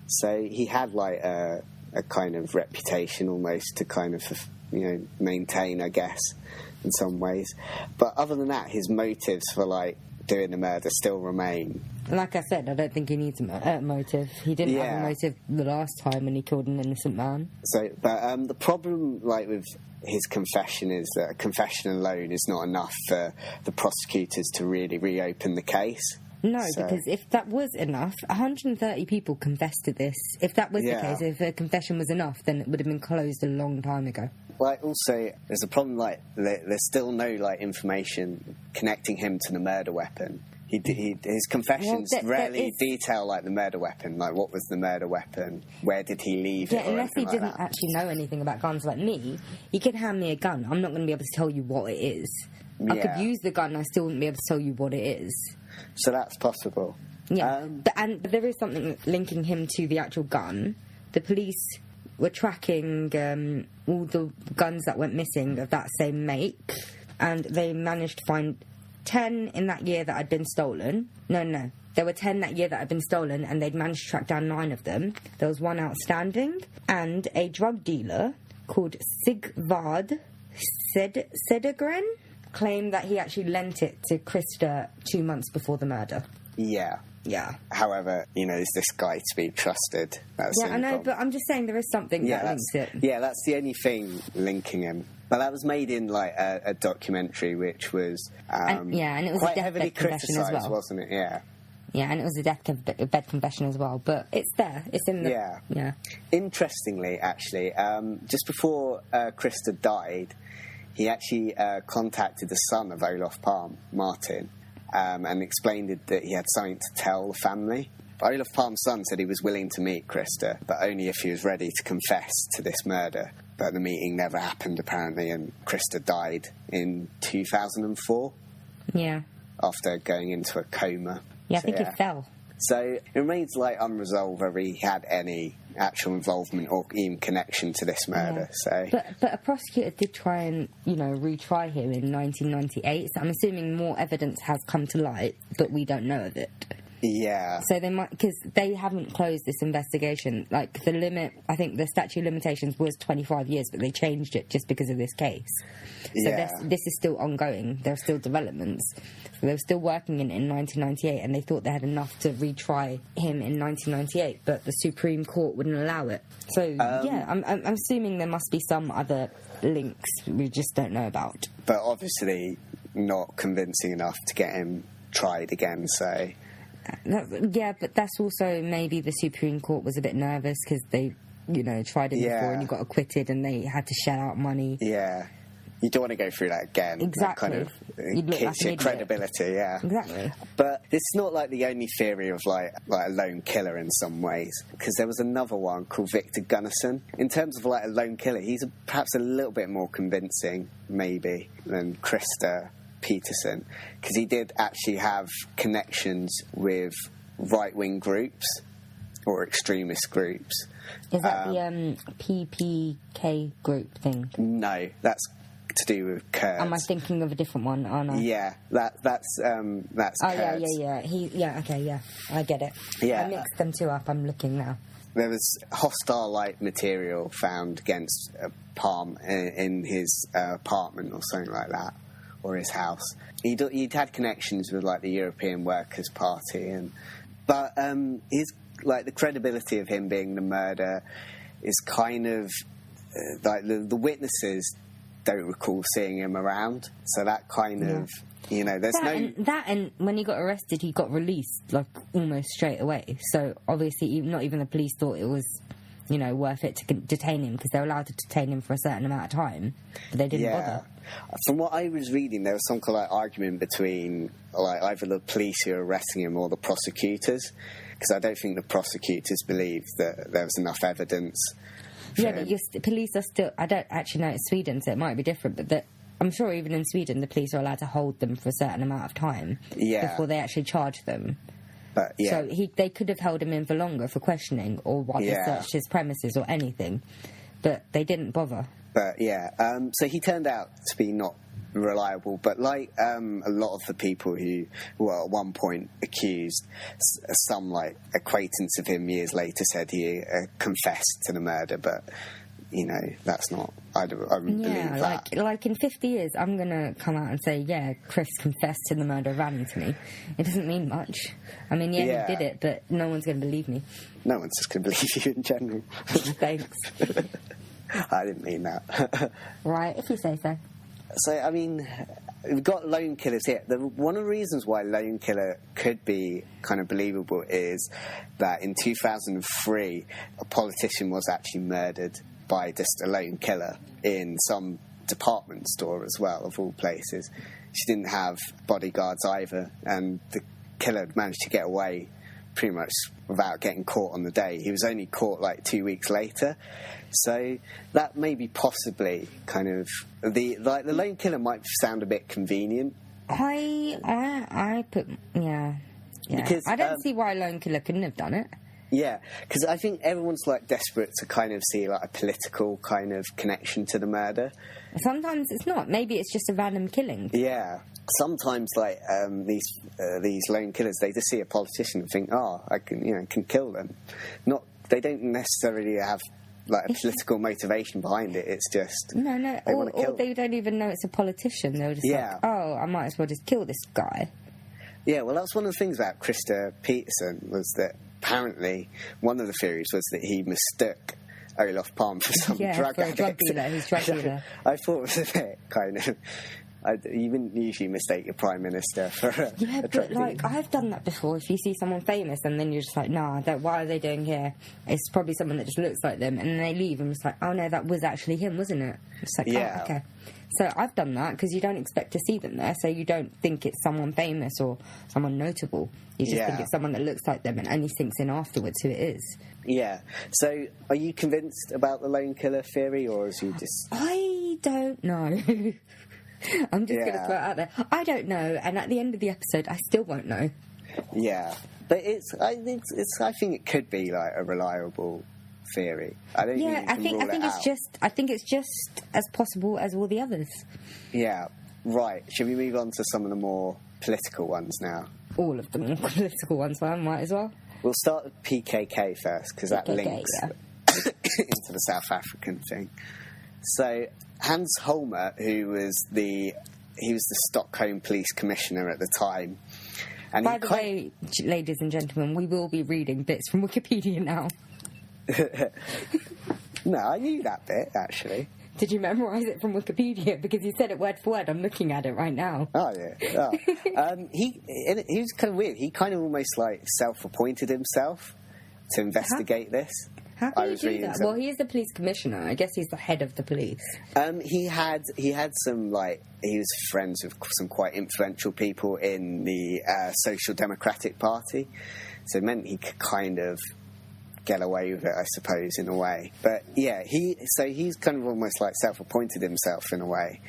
So he had a kind of reputation almost to kind of maintain, I guess, in some ways. But other than that, his motives for doing the murder still remain. Like I said, I don't think he needs a motive. He didn't have a motive the last time when he killed an innocent man. So, but the problem with his confession is that a confession alone is not enough for the prosecutors to really reopen the case. No, because if that was enough, 130 people confessed to this. If that was the case, if a confession was enough, then it would have been closed a long time ago. Also, there's a problem, there's still no, information connecting him to the murder weapon. His confessions rarely detail like the murder weapon, like what was the murder weapon, where did he leave it, or unless he anything didn't actually know anything about guns like me. You could hand me a gun, I'm not going to be able to tell you what it is. I could use the gun, I still wouldn't be able to tell you what it is. So that's possible. Yeah, but there is something linking him to the actual gun. The police were tracking all the guns that went missing of that same make, and they managed to find 10 in that year that had been stolen. No. There were 10 that year that had been stolen, and they'd managed to track down 9 of them. There was one outstanding, and a drug dealer called Sigvard Cedergren claimed that he actually lent it to Krista 2 months before the murder. Yeah. However, is this guy to be trusted? That's I know, but I'm just saying there is something that links it. Yeah, that's the only thing linking him. But that was made in like a documentary, which was and it was quite a deathbed heavily confession as well, wasn't it? Yeah. Yeah, and it was a deathbed confession as well. But it's there. It's in the... Yeah. Interestingly, actually, just before Krista died, he actually contacted the son of Olof Palme, Martin, and explained that he had something to tell the family. Olof Palme's son said he was willing to meet Krista, but only if he was ready to confess to this murder. But the meeting never happened, apparently, and Krista died in 2004. Yeah. After going into a coma. Yeah, I think he fell. So it remains unresolved whether he had any actual involvement or even connection to this murder. Yeah. So, but a prosecutor did try and retry him in 1998. So I'm assuming more evidence has come to light, but we don't know of it. Yeah. So they might, because they haven't closed this investigation. Like the limit, I think the statute of limitations was 25 years, but they changed it just because of this case. So this is still ongoing. There are still developments. So they were still working in 1998, and they thought they had enough to retry him in 1998, but the Supreme Court wouldn't allow it. So I'm assuming there must be some other links we just don't know about. But obviously not convincing enough to get him tried again. So. Yeah, but that's also maybe the Supreme Court was a bit nervous because they, tried it before and you got acquitted and they had to shell out money. Yeah. You don't want to go through that again. Exactly. That kind of hits your credibility, yeah. Exactly. But it's not like the only theory of like a lone killer in some ways, because there was another one called Victor Gunnarsson. In terms of like a lone killer, he's perhaps a little bit more convincing, maybe, than Krista Pettersson, because he did actually have connections with right-wing groups or extremist groups. Is that the PPK group thing? No, that's to do with Kurds. Am I thinking of a different one? Oh no. Yeah, that's Kurds. Yeah. I get it. Yeah. I mixed them two up. I'm looking now. There was hostile-like material found against Palme in his apartment or something like that, or his house. He'd had connections with like the European Workers' Party, but his the credibility of him being the murderer is kind of like the witnesses don't recall seeing him around, so that kind of there's and when he got arrested, he got released almost straight away. So obviously, not even the police thought it was worth it to detain him, because they're allowed to detain him for a certain amount of time, but they didn't bother. From what I was reading, there was some kind of argument between either the police who were arresting him or the prosecutors, because I don't think the prosecutors believed that there was enough evidence. Yeah, but the police are still... I don't actually know, it's Sweden, so it might be different, but I'm sure even in Sweden the police are allowed to hold them for a certain amount of time before they actually charge them. But, so they could have held him in for longer for questioning, or while they searched his premises or anything, but they didn't bother. But so he turned out to be not reliable, but like a lot of the people who were at one point accused, some acquaintance of him years later said he confessed to the murder, but that's not... I wouldn't believe that. Like in 50 years, I'm going to come out and say, yeah, Chris confessed to the murder of Anthony. It doesn't mean much. I mean, he did it, but no one's going to believe me. No one's just going to believe you in general. Thanks. I didn't mean that. Right, if you say so. So, I mean, we've got lone killers here. One of the reasons why lone killer could be kind of believable is that in 2003, a politician was actually murdered by just a lone killer in some department store as well, of all places. She didn't have bodyguards either, and killer had managed to get away pretty much without getting caught on the day. He was only caught like 2 weeks later. So that may be possibly kind of the lone killer might sound a bit convenient. I put because I don't see why a lone killer couldn't have done it. Yeah, because I think everyone's like desperate to kind of see like a political kind of connection to the murder. Sometimes it's not. Maybe it's just a random killing. Yeah. Sometimes like these lone killers, they just see a politician and think, oh, I can kill them. They don't necessarily have like a political motivation behind it. It's just or they don't even know it's a politician. They're just like, oh, I might as well just kill this guy. Yeah, well, that's one of the things about Christer Pettersson was that apparently one of the theories was that he mistook Olof Palme for some drug dealer. He's drug dealer. I thought it was a bit kind of. You wouldn't usually mistake your prime minister for a drug dealer. Like I've done that before. If you see someone famous and then you're just like, nah, what are they doing here? It's probably someone that just looks like them, and then they leave and it's like, oh no, that was actually him, wasn't it? It's like, oh, okay. So I've done that because you don't expect to see them there, so you don't think it's someone famous or someone notable. You just think it's someone that looks like them, and only thinks in afterwards who it is. Yeah. So are you convinced about the lone killer theory, or is you just? I don't know. I'm just going to throw it out there. I don't know, and at the end of the episode, I still won't know. Yeah, but I think it could be like a reliable theory. I don't. Yeah, I think it's just as possible as all the others. Yeah. Right. Should we move on to some of the more political ones now? All of the more political ones, well, might as well. We'll start with PKK first because that links into the South African thing. So Hans Holmer, who was the Stockholm Police Commissioner at the time. And by the way, ladies and gentlemen, we will be reading bits from Wikipedia now. No, I knew that bit, actually. Did you memorise it from Wikipedia? Because you said it word for word. I'm looking at it right now. Oh, yeah. Oh. He was kind of weird. He kind of almost like self-appointed himself to investigate this. How can you do that? Well, he is the police commissioner. I guess he's the head of the police. He had some he was friends with some quite influential people in the Social Democratic Party, so it meant he could kind of get away with it, I suppose, in a way. But yeah, he's kind of almost like self-appointed himself in a way.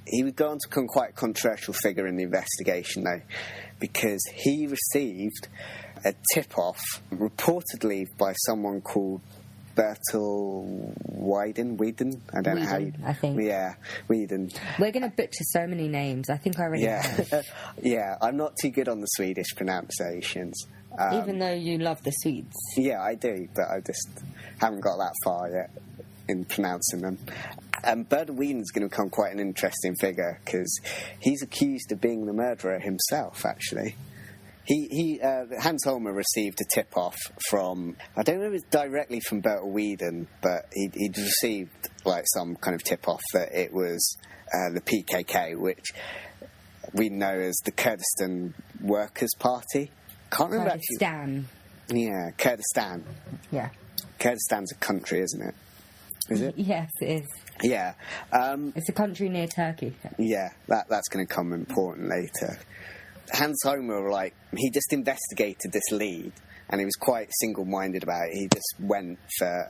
He would go on to become quite a controversial figure in the investigation, though, because he received a tip-off, reportedly by someone called Bertil Weiden. I don't know how you... I think. Yeah, Weiden. We're going to butcher so many names. I think I already have. Yeah, I'm not too good on the Swedish pronunciations. Even though you love the Swedes. Yeah, I do, but I just haven't got that far yet in pronouncing them. Bertil Weiden's going to become quite an interesting figure because he's accused of being the murderer himself, actually. Hans Holmer received a tip-off from, I don't know if it's directly from Bertil Weiden, but he'd received like some kind of tip-off that it was the PKK, which we know as the Kurdistan Workers' Party. Can't remember Kurdistan. Yeah, Kurdistan. Yeah. Kurdistan's a country, isn't it? Is it? Yes, it is. Yeah. It's a country near Turkey. Yeah, that's going to come important later. Hans Holmer, he just investigated this lead, and he was quite single-minded about it. He just went for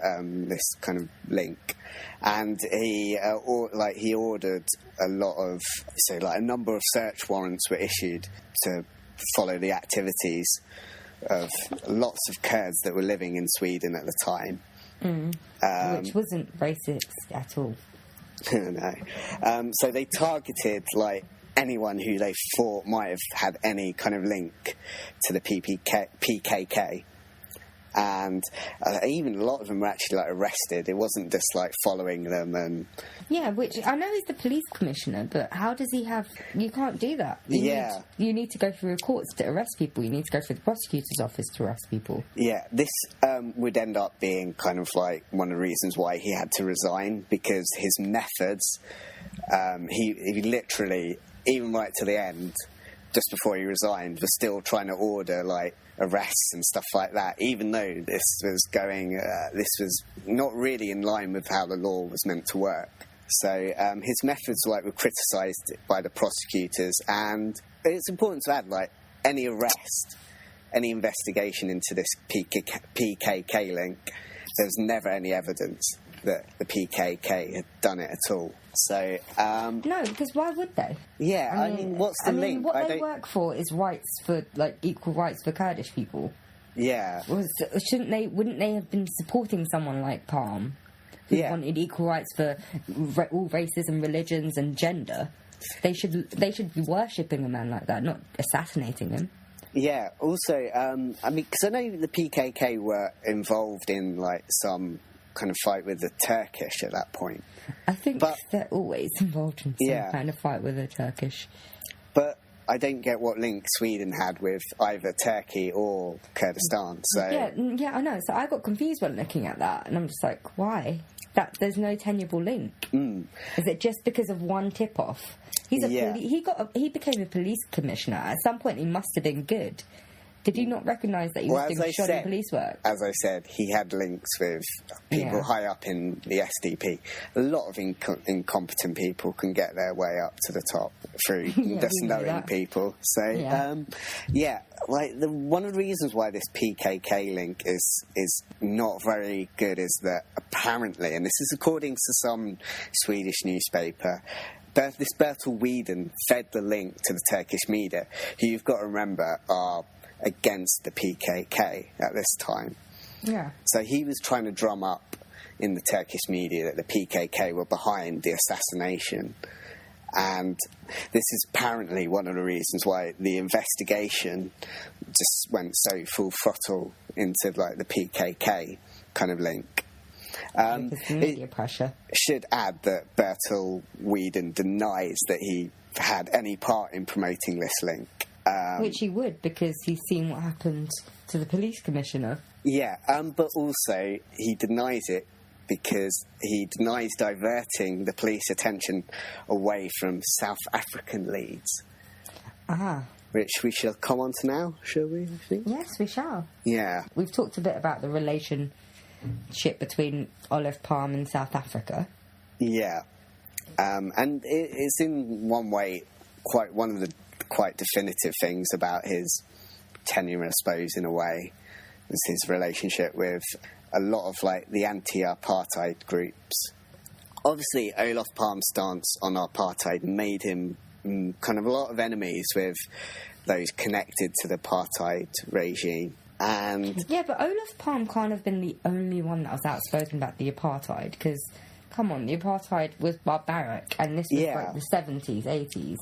this kind of link, and he ordered a lot of, a number of search warrants were issued to follow the activities of lots of Kurds that were living in Sweden at the time. Which wasn't racist at all. No. So they targeted, anyone who they thought might have had any kind of link to the PKK. And even a lot of them were actually arrested. It wasn't just following them and... Yeah, which I know he's the police commissioner, but how does he have... You can't do that. You need to go through courts to arrest people. You need to go through the prosecutor's office to arrest people. Yeah, this would end up being kind of one of the reasons why he had to resign, because his methods, he literally, even right to the end, just before he resigned, was still trying to order arrests and stuff like that, even though this was not really in line with how the law was meant to work. So his methods were criticised by the prosecutors, and it's important to add any arrest, any investigation into this PKK link, there was never any evidence that the PKK had done it at all. So no, because why would they? Yeah, I mean, what's the link? What they work for is rights for, like, equal rights for Kurdish people. Yeah. Wouldn't they have been supporting someone like Palme, who wanted equal rights for all races and religions and gender? They should be worshipping a man like that, not assassinating him. Yeah. Also, I mean, because I know the PKK were involved in, like, some kind of fight with the Turkish at that point. I think they're always involved in some kind of fight with the Turkish. But I don't get what link Sweden had with either Turkey or Kurdistan. So yeah, I know. So I got confused when looking at that, and I'm just like, why? There's no tenable link. Is it just because of one tip-off? He became a police commissioner. At some point, he must have been good. Did you not recognise that he was doing shoddy police work? As I said, he had links with people high up in the SDP. A lot of incompetent people can get their way up to the top through just knowing people. So, like one of the reasons why this PKK link is not very good is that apparently, and this is according to some Swedish newspaper, this Bertil Whedon fed the link to the Turkish media, who you've got to remember are against the PKK at this time. Yeah. So he was trying to drum up in the Turkish media that the PKK were behind the assassination. And this is apparently one of the reasons why the investigation just went so full throttle into, like, the PKK kind of link. Media pressure. Should add that Bertil Whedon denies that he had any part in promoting this link. Which he would, because he's seen what happened to the police commissioner. Yeah, but also he denies it because he denies diverting the police attention away from South African leads. Which we shall come on to now, shall we, I think? Yes, we shall. Yeah. We've talked a bit about the relationship between Olof Palme and South Africa. Yeah. And it's in one way one of the quite definitive things about his tenure, I suppose, in a way, is his relationship with a lot of, like, the anti-apartheid groups. Obviously, Olof Palme's stance on apartheid made him kind of a lot of enemies with those connected to the apartheid regime. And yeah, but Olof Palme can't have been the only one that was outspoken about the apartheid, because, come on, the apartheid was barbaric, and this was like the 70s, 80s.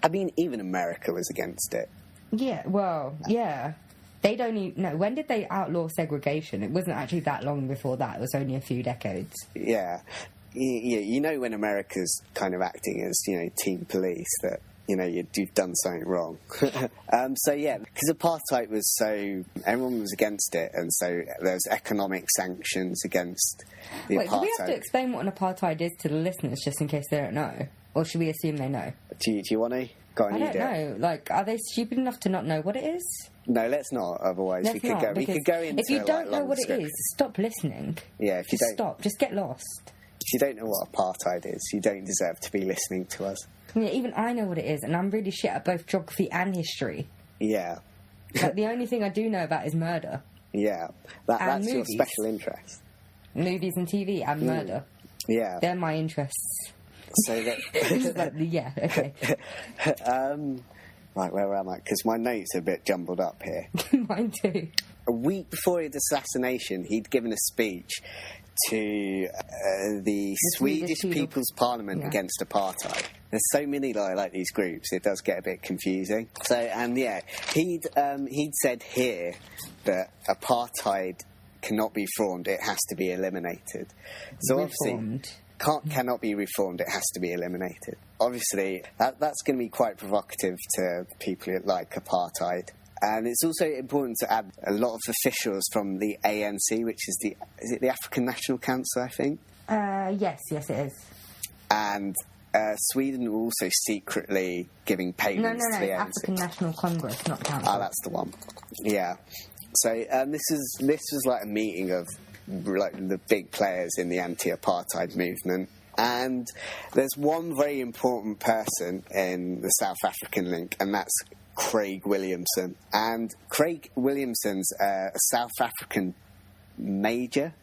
I mean, even America was against it. Yeah, well, yeah. They don't even... No, when did they outlaw segregation? It wasn't actually that long before that. It was only a few decades. Yeah. You know when America's kind of acting as, team police, that, you've done something wrong. So, yeah, because apartheid was so... Everyone was against it, and so there's economic sanctions against the apartheid. Do we have to explain what an apartheid is to the listeners, just in case they don't know? Or should we assume they know? Do you want to? Go on, I don't know. Like, are they stupid enough to not know what it is? No, let's not. Otherwise, we could go into. If you don't know what it is, stop listening. Yeah, if you don't stop, just get lost. If you don't know what apartheid is, you don't deserve to be listening to us. Yeah, even I know what it is, and I'm really shit at both geography and history. Yeah. Like, the only thing I do know about is murder. Yeah, that's movies. Your special interest. Movies and TV and murder. Yeah, they're my interests. So that yeah, okay. Right, where am I? Because my notes are a bit jumbled up here. Mine too. A week before his assassination, he'd given a speech to the Swedish People's Parliament against apartheid. There's so many like these groups, it does get a bit confusing. So, and yeah, he'd said here that apartheid cannot be reformed; it has to be eliminated. So obviously, cannot be reformed; it has to be eliminated. Obviously, that's going to be quite provocative to people who like apartheid. And it's also important to add a lot of officials from the ANC, which is the African National Council, I think? Yes, it is. And Sweden were also secretly giving payments to the ANC. African National Congress, not Council. Oh, that's the one. Yeah. So this was like a meeting of like the big players in the anti-apartheid movement. And there's one very important person in the South African link, and that's Craig Williamson. And Craig Williamson's a South African major.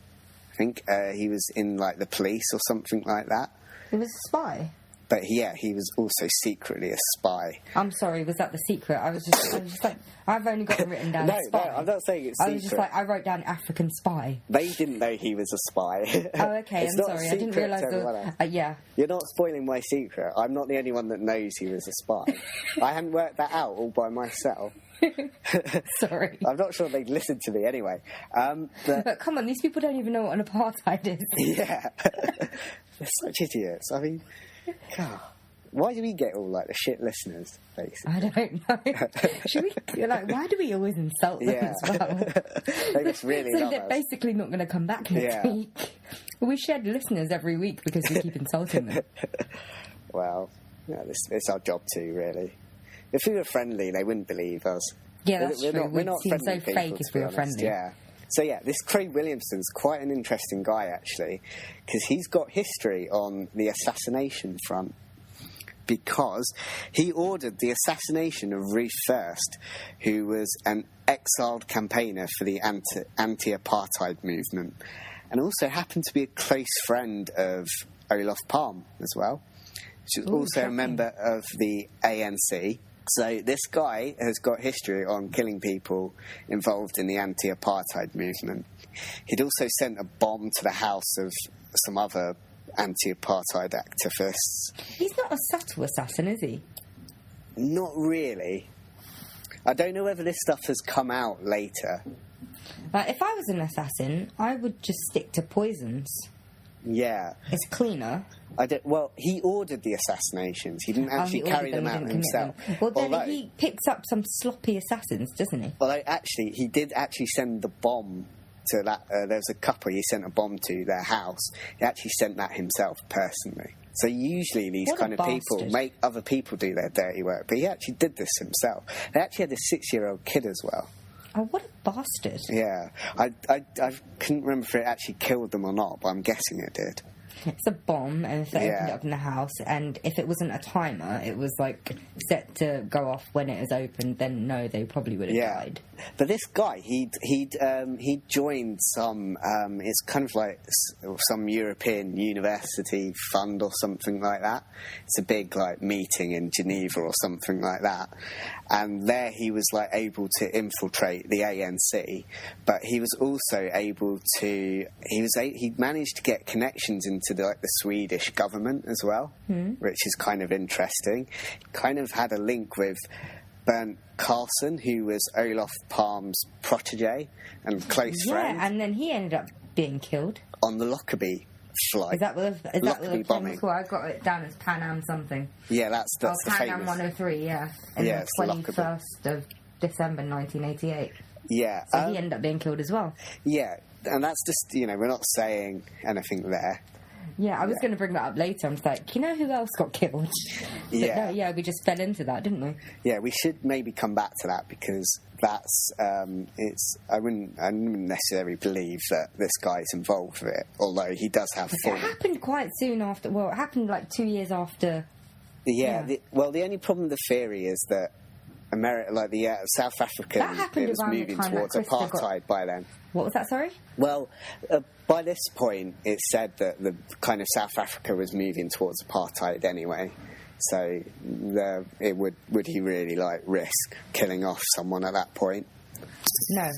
I think he was in like the police or something like that. He was a spy. But yeah, he was also secretly a spy. I'm sorry, was that the secret? I was just like, I've only got it written down. No, spy. I'm not saying it's secret. I was just like, I wrote down African spy. They didn't know he was a spy. Oh, okay, I'm sorry. I didn't realise yeah. You're not spoiling my secret. I'm not the only one that knows he was a spy. I hadn't worked that out all by myself. Sorry. I'm not sure they'd listen to me anyway. But come on, these people don't even know what an apartheid is. Yeah. They're such idiots. I mean, God. Why do we get all, like, the shit listeners, basically? I don't know. Should we, like, why do we always insult them as well? They just really so love they're us. basically not going to come back next week. We shed listeners every week because we keep insulting them. Well, yeah, it's our job too, really. If we were friendly, they wouldn't believe us. Yeah, that's true. We're not seem friendly so people, fake to if be we were honest. friendly. Yeah. So yeah, this Craig Williamson's quite an interesting guy, actually, because he's got history on the assassination front. Because he ordered the assassination of Ruth First, who was an exiled campaigner for the anti-apartheid movement, and also happened to be a close friend of Olof Palme as well. She was also a member of the ANC. So this guy has got history on killing people involved in the anti-apartheid movement. He'd also sent a bomb to the house of some other anti-apartheid activists. He's not a subtle assassin, is he? Not really. I don't know whether this stuff has come out later. If I was an assassin, I would just stick to poisons. Yeah. It's cleaner. Well, he ordered the assassinations. He didn't actually carry them out himself. Well, then he picks up some sloppy assassins, doesn't he? Well, he did actually send the bomb to that. There was a couple he sent a bomb to their house. He actually sent that himself personally. So usually these kind of people make other people do their dirty work, but he actually did this himself. They actually had a 6-year-old kid as well. Oh, what a bastard. Yeah. I couldn't remember if it actually killed them or not, but I'm guessing it did. It's a bomb, and if they opened it up in the house, and if it wasn't a timer, it was like set to go off when it was opened, then no, they probably would have died. But this guy, he joined some. It's kind of like some European university fund or something like that. It's a big like meeting in Geneva or something like that, and there he was like able to infiltrate the ANC, but he was also able to. He managed to get connections into the Swedish government as well, which is kind of interesting. Kind of had a link with Bernd Carlson, who was Olof Palme's protege and close friend. Yeah, and then he ended up being killed on the Lockerbie flight. Is that what the plane was called? I got it down as Pan Am something. Yeah, that's the Pan famous. Am 103, yeah. And the 21st of December 1988. Yeah. So he ended up being killed as well. Yeah, and that's just, we're not saying anything there. Yeah, I was going to bring that up later. I'm just like, who else got killed? But no, we just fell into that, didn't we? Yeah, we should maybe come back to that because that's I wouldn't necessarily believe that this guy's involved with it, although he does have full. It happened quite soon after. Well, it happened like 2 years after. Yeah. The only problem with the theory is that South Africa was moving towards apartheid by then. What was that, sorry? Well, by this point, it said that the kind of South Africa was moving towards apartheid anyway. So, would he really risk killing off someone at that point? No,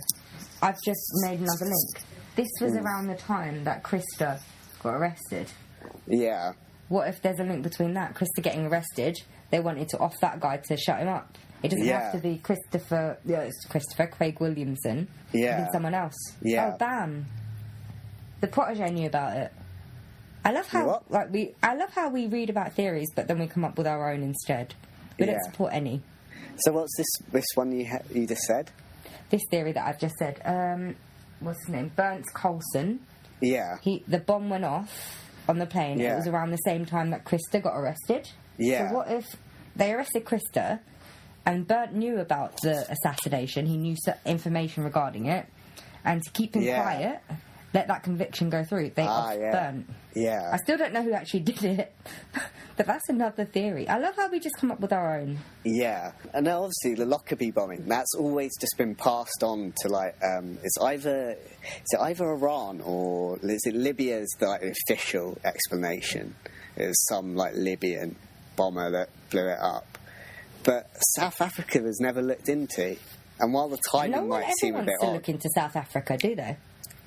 I've just made another link. This was around the time that Krista got arrested. Yeah. What if there's a link between that? Krista getting arrested, they wanted to off that guy to shut him up. It doesn't have to be Christopher. Yeah, it's Christopher Craig Williamson. Yeah, it someone else. Yeah. Oh, bam! The protege knew about it. I love how I love how we read about theories, but then we come up with our own instead. We don't support any. So what's this one you just said? This theory that I've just said. What's his name? Bernd Carlson. Yeah. The bomb went off on the plane. Yeah. It was around the same time that Krista got arrested. Yeah. So what if they arrested Krista? And Bernd knew about the assassination. He knew information regarding it. And to keep him quiet, let that conviction go through. They offed Bernd. Yeah. I still don't know who actually did it. But that's another theory. I love how we just come up with our own. Yeah, and then obviously the Lockerbie bombing, that's always just been passed on to, like, is it either Iran or is it Libya's, like, the official explanation? It was some, like, Libyan bomber that blew it up. But South Africa was never looked into. And while the timing might seem a bit odd... to look into South Africa, do they?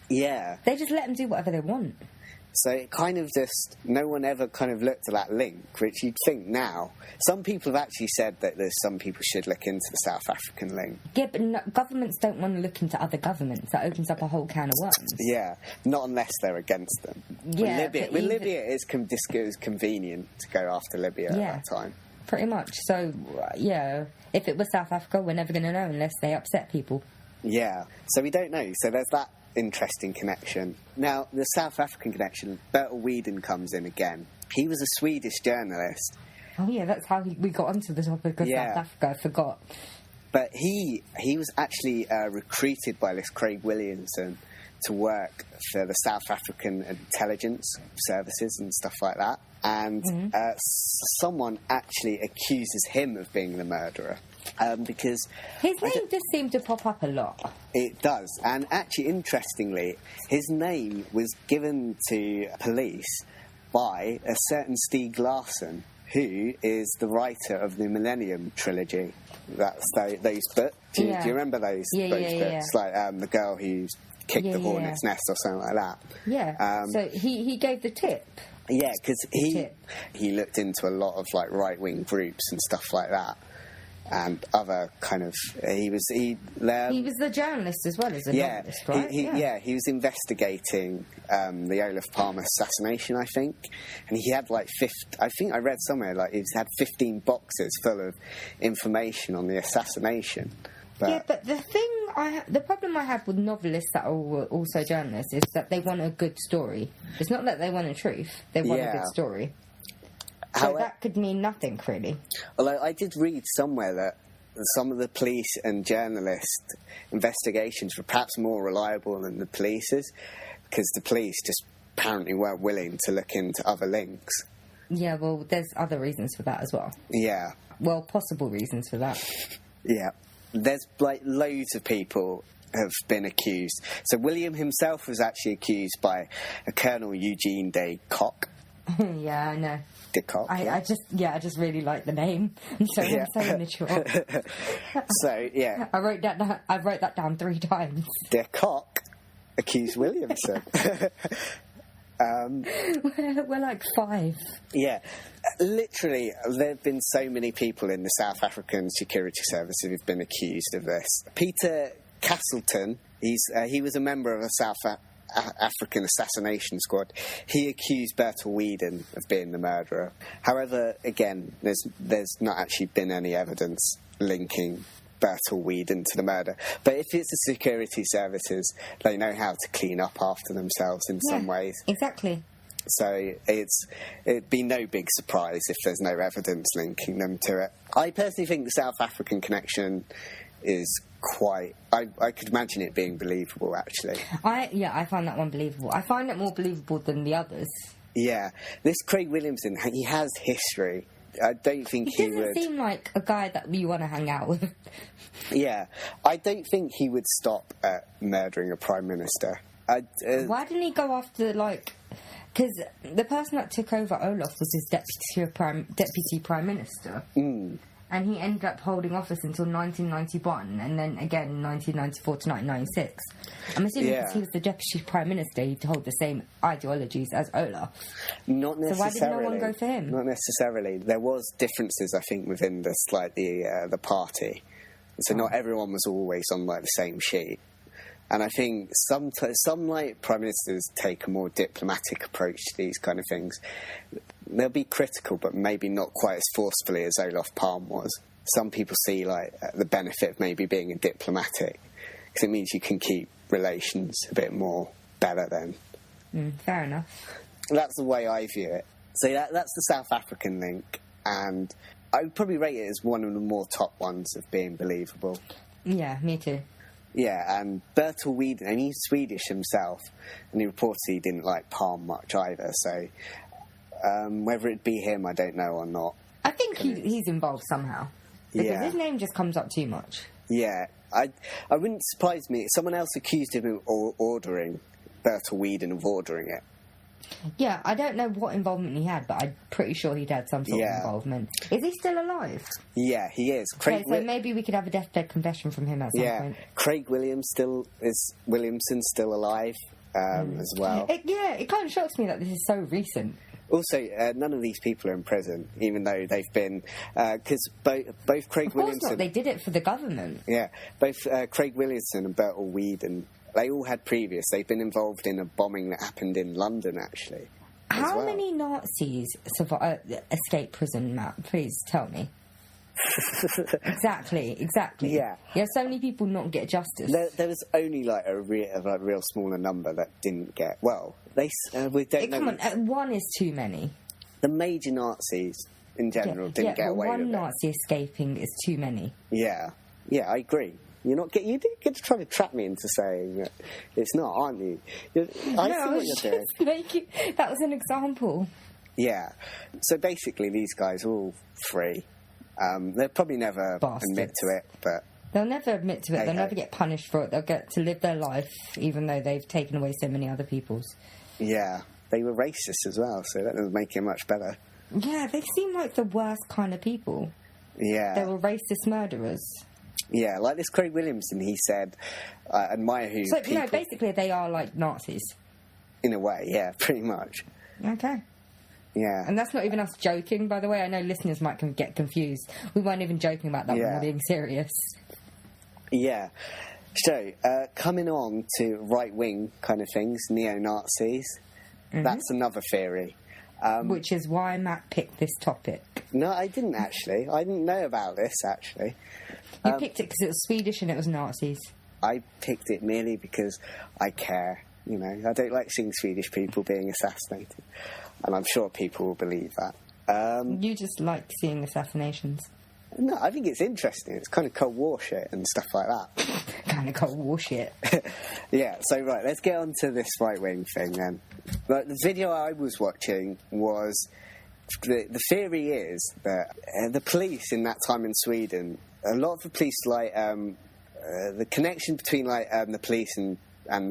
Yeah. They just let them do whatever they want. So it kind of just... No one ever kind of looked at that link, which you'd think now... Some people have actually said that there's some people should look into the South African link. Yeah, but no, governments don't want to look into other governments. That opens up a whole can of worms. Yeah, not unless they're against them. Yeah, with Libya, it was convenient to go after Libya at that time. Pretty much. So, yeah, if it was South Africa, we're never going to know unless they upset people. Yeah, so we don't know. So there's that interesting connection. Now, the South African connection, Bertil Whedon comes in again. He was a Swedish journalist. Oh, yeah, that's how we got onto the topic of South Africa. I forgot. But he was actually recruited by this Craig Williamson to work for the South African intelligence services and stuff like that. And someone actually accuses him of being the murderer. Because... His name does seem to pop up a lot. It does. And actually, interestingly, his name was given to police by a certain Stieg Larsson, who is the writer of the Millennium Trilogy. That's those books. Do you remember those books? Like the girl who kicked the hornet's nest or something like that. Yeah. So he gave the tip. Yeah, because he looked into a lot of, like, right-wing groups and stuff like that. And other kind of... He was the journalist as well as a novelist, right? He was investigating the Olof Palme assassination, I think. And he had, like, I think I read somewhere, like, he's had 15 boxes full of information on the assassination. But the problem I have with novelists that are also journalists is that they want a good story. It's not that they want a truth; they want a good story. So that could mean nothing, really. Although I did read somewhere that some of the police and journalist investigations were perhaps more reliable than the police's, because the police just apparently weren't willing to look into other links. Yeah, well, there's other reasons for that as well. Yeah. Well, possible reasons for that. Yeah. There's, like, loads of people have been accused. So William himself was actually accused by a Colonel Eugene de Kock. Yeah, I know. De Kock. I just really like the name. And so I'm saying it short. So, yeah. I wrote that down 3 times. De Kock accused Williamson. We're like 5. Yeah. Literally, there have been so many people in the South African security service who've been accused of this. Peter Castleton, he was a member of a South African assassination squad. He accused Bertil Whedon of being the murderer. However, again, there's not actually been any evidence linking Bertil Whedon to the murder. But if it's the security services, they know how to clean up after themselves in some ways. Exactly. So it'd be no big surprise if there's no evidence linking them to it. I personally think the South African connection is quite... I could imagine it being believable, actually. I find that one believable. I find it more believable than the others. Yeah. This Craig Williamson, he has history. I don't think he would... He doesn't seem like a guy that you want to hang out with. Yeah. I don't think he would stop at murdering a Prime Minister. Why didn't he go after, like... Because the person that took over Olof was his deputy prime minister. Mm. And he ended up holding office until 1991, and then again 1994 to 1996. I'm assuming because he was the deputy prime minister, he'd hold the same ideologies as Olof. Not necessarily. So why did no one go for him? Not necessarily. There was differences, I think, within the party. So not everyone was always on, like, the same sheet. And I think some like prime ministers take a more diplomatic approach to these kind of things. They'll be critical, but maybe not quite as forcefully as Olof Palme was. Some people see, like, the benefit of maybe being a diplomatic, because it means you can keep relations a bit more better then. Fair enough. That's the way I view it. So that's the South African link, and I would probably rate it as one of the more top ones of being believable. Yeah, me too. Yeah, and Bertil Whedon, and he's Swedish himself, and he reported he didn't like Palme much either, so Whether it'd be him, I don't know or not. I think he's involved somehow. Because his name just comes up too much. Yeah. I wouldn't surprise me. Someone else accused him of ordering Bertil Whedon of ordering it. Yeah, I don't know what involvement he had, but I'm pretty sure he'd had some sort of involvement. Is he still alive? Yeah, he is. Okay, so maybe we could have a deathbed confession from him at some point. Craig Williamson's still alive as well. It kind of shocks me that this is so recent. Also, none of these people are in prison, even though they've been... Because both Craig Williamson... Of course not, they did it for the government. Yeah, both Craig Williamson and Bertil Whedon, they all had previous. They've been involved in a bombing that happened in London, actually. How many Nazis escaped prison, Matt? Please tell me. Exactly. Yeah. So many people not get justice. There was only like a real smaller number that didn't get. Well, we don't know. Come on, one is too many. The major Nazis in general didn't get away with it. One Nazi escaping is too many. Yeah, I agree. You didn't get to try to trap me into saying that it's not, aren't you? I see what you're doing. That was an example. Yeah. So basically, these guys are all free. They'll probably never admit to it, but... They'll never admit to it. They'll never get punished for it. They'll get to live their life, even though they've taken away so many other people's. Yeah. They were racist as well, so that doesn't make it much better. Yeah, they seem like the worst kind of people. Yeah. They were racist murderers. Yeah, like this Craig Williamson, he said, I admire who people... No, basically they are like Nazis. In a way, yeah, pretty much. Okay. Yeah. And that's not even us joking, by the way. I know listeners might get confused. We weren't even joking about that when we're being serious. Yeah. So, coming on to right-wing kind of things, neo-Nazis, that's another theory. Which is why Matt picked this topic. No, I didn't actually. I didn't know about this, actually. You picked it because it was Swedish and it was Nazis. I picked it merely because I care. I don't like seeing Swedish people being assassinated. And I'm sure people will believe that. You just like seeing assassinations. No, I think it's interesting. It's kind of Cold War shit and stuff like that. Kind of Cold War shit. Yeah, so right, let's get on to this right-wing thing then. But the video I was watching was... The theory is that the police in that time in Sweden, a lot of the police, the connection between, the police and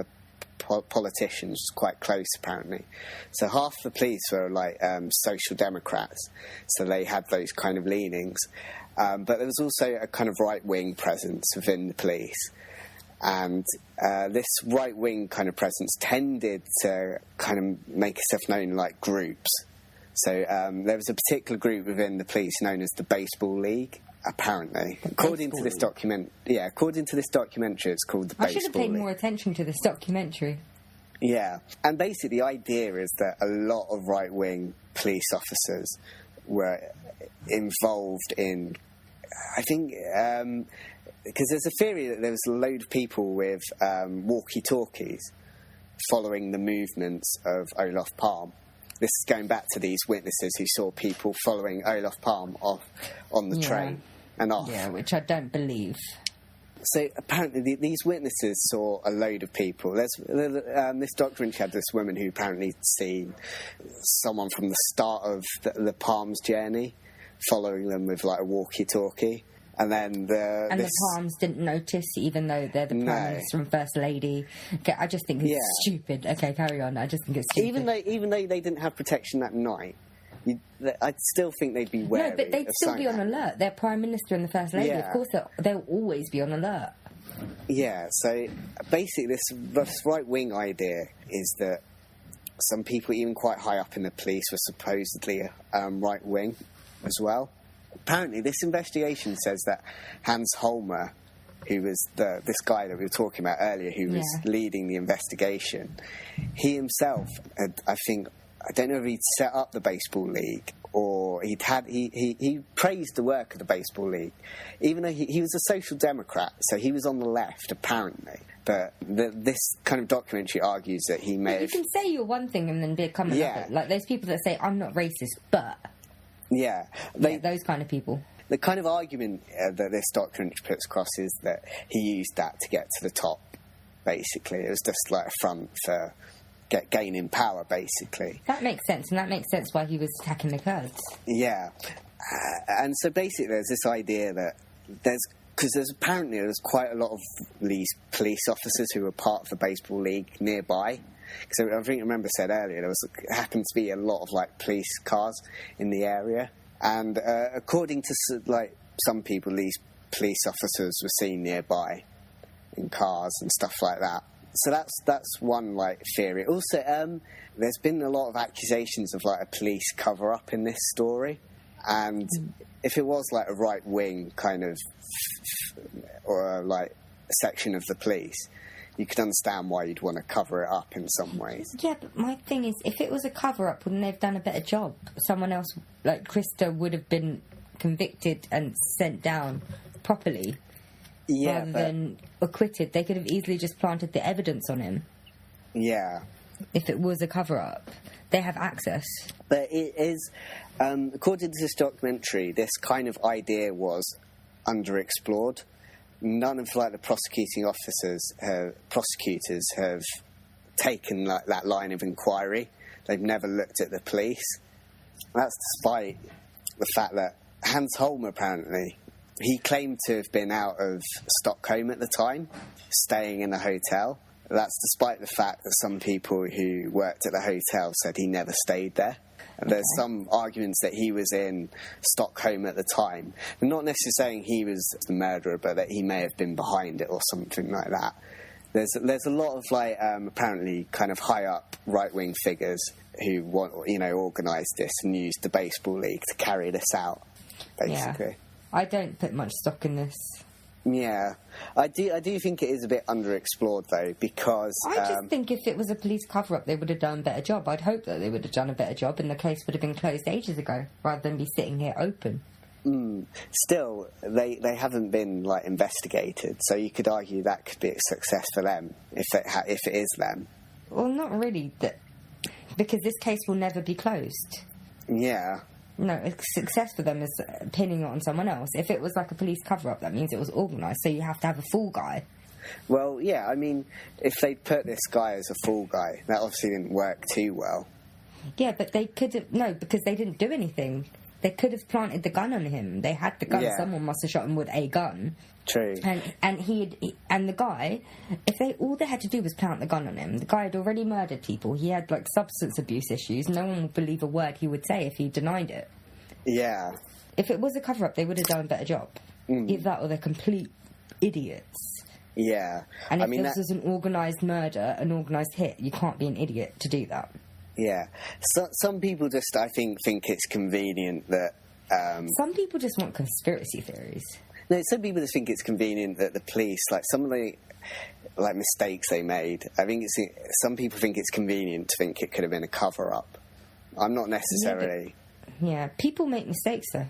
the politicians was quite close, apparently. So half the police were, social democrats, so they had those kind of leanings. But there was also a kind of right-wing presence within the police. And this right-wing kind of presence tended to kind of make itself known in, groups. So there was a particular group within the police known as the Baseball League, apparently. According to this documentary, it's called the Baseball League. I should have paid more attention to this documentary. Yeah. And basically the idea is that a lot of right-wing police officers were involved in, I think, because there's a theory that there was a load of people with walkie-talkies following the movements of Olof Palme. This is going back to these witnesses who saw people following Olof Palme off on the train and off. Yeah, which I don't believe. So apparently these witnesses saw a load of people. This documentary had this woman who apparently seen someone from the start of the Palme's journey following them with a walkie-talkie. And then the Palmes didn't notice, even though they're the Prime Minister and First Lady. Okay, I just think it's stupid. Okay, carry on. I just think it's stupid. Even though they didn't have protection that night, I'd still think they'd be wary. No, but they'd still be on alert. They're Prime Minister and the First Lady. Yeah. Of course, they'll always be on alert. Yeah, so basically this right-wing idea is that some people, even quite high up in the police, were supposedly right-wing as well. Apparently, this investigation says that Hans Holmer, who was this guy that we were talking about earlier, who was leading the investigation, he himself had, I don't know if he'd set up the Baseball League or he praised the work of the Baseball League, even though he was a social democrat, so he was on the left, apparently. But this kind of documentary argues that he may have... You can say you're one thing and then become another. Like, there's people that say, I'm not racist, but... Yeah. Those kind of people. The kind of argument that this documentary puts across is that he used that to get to the top, basically. It was just like a front for gaining power, basically. That makes sense, and that makes sense why he was attacking the Kurds. Yeah. And so basically there's this idea that because there's quite a lot of these police officers who were part of the baseball league nearby. So I think I remember said earlier there happened to be a lot of like police cars in the area, and according to like some people, these police officers were seen nearby in cars and stuff like that. So that's one like theory. Also, there's been a lot of accusations of like a police cover-up in this story, and if it was like a right-wing kind of or like a section of the police, you could understand why you'd want to cover it up in some ways. Yeah, but my thing is, if it was a cover-up, wouldn't they have done a better job? Someone else, like Krista, would have been convicted and sent down properly, rather than acquitted. They could have easily just planted the evidence on him. Yeah. If it was a cover-up, they have access. But it is, according to this documentary, this kind of idea was underexplored. None of like the prosecutors have taken like that line of inquiry. They've never looked at the police. That's despite the fact that Hans Holm, apparently, he claimed to have been out of Stockholm at the time, staying in a hotel. That's despite the fact that some people who worked at the hotel said he never stayed there. And there's some arguments that he was in Stockholm at the time. I'm not necessarily saying he was the murderer, but that he may have been behind it or something like that. There's a lot of like apparently kind of high up right wing figures who organised this and used the baseball league to carry this out. Basically, yeah. I don't put much stock in this. Yeah, I do think it is a bit underexplored though, because I just think if it was a police cover-up, they would have done a better job. I'd hope that they would have done a better job, and the case would have been closed ages ago, rather than be sitting here open. Still, they haven't been like investigated, so you could argue that could be a success for them if it is them. Well, not really, because this case will never be closed. Yeah. No, a success for them is pinning it on someone else. If it was like a police cover-up, that means it was organised, so you have to have a fall guy. Well, yeah, I mean, if they put this guy as a fall guy, that obviously didn't work too well. Yeah, but they could have... No, because they didn't do anything. They could have planted the gun on him. They had the gun. Yeah. Someone must have shot him with a gun. True. And the guy, all they had to do was plant the gun on him. The guy had already murdered people. He had like substance abuse issues. No one would believe a word he would say if he denied it. Yeah. If it was a cover-up, they would have done a better job. Either that or they're complete idiots. Yeah. And if this was an organised murder, an organised hit, you can't be an idiot to do that. Yeah. So, some people just, I think it's convenient that... some people just want conspiracy theories. No, some people just think it's convenient that the police, like some of the like mistakes they made, I think some people think it's convenient to think it could have been a cover-up. I'm not necessarily... Yeah, people make mistakes though.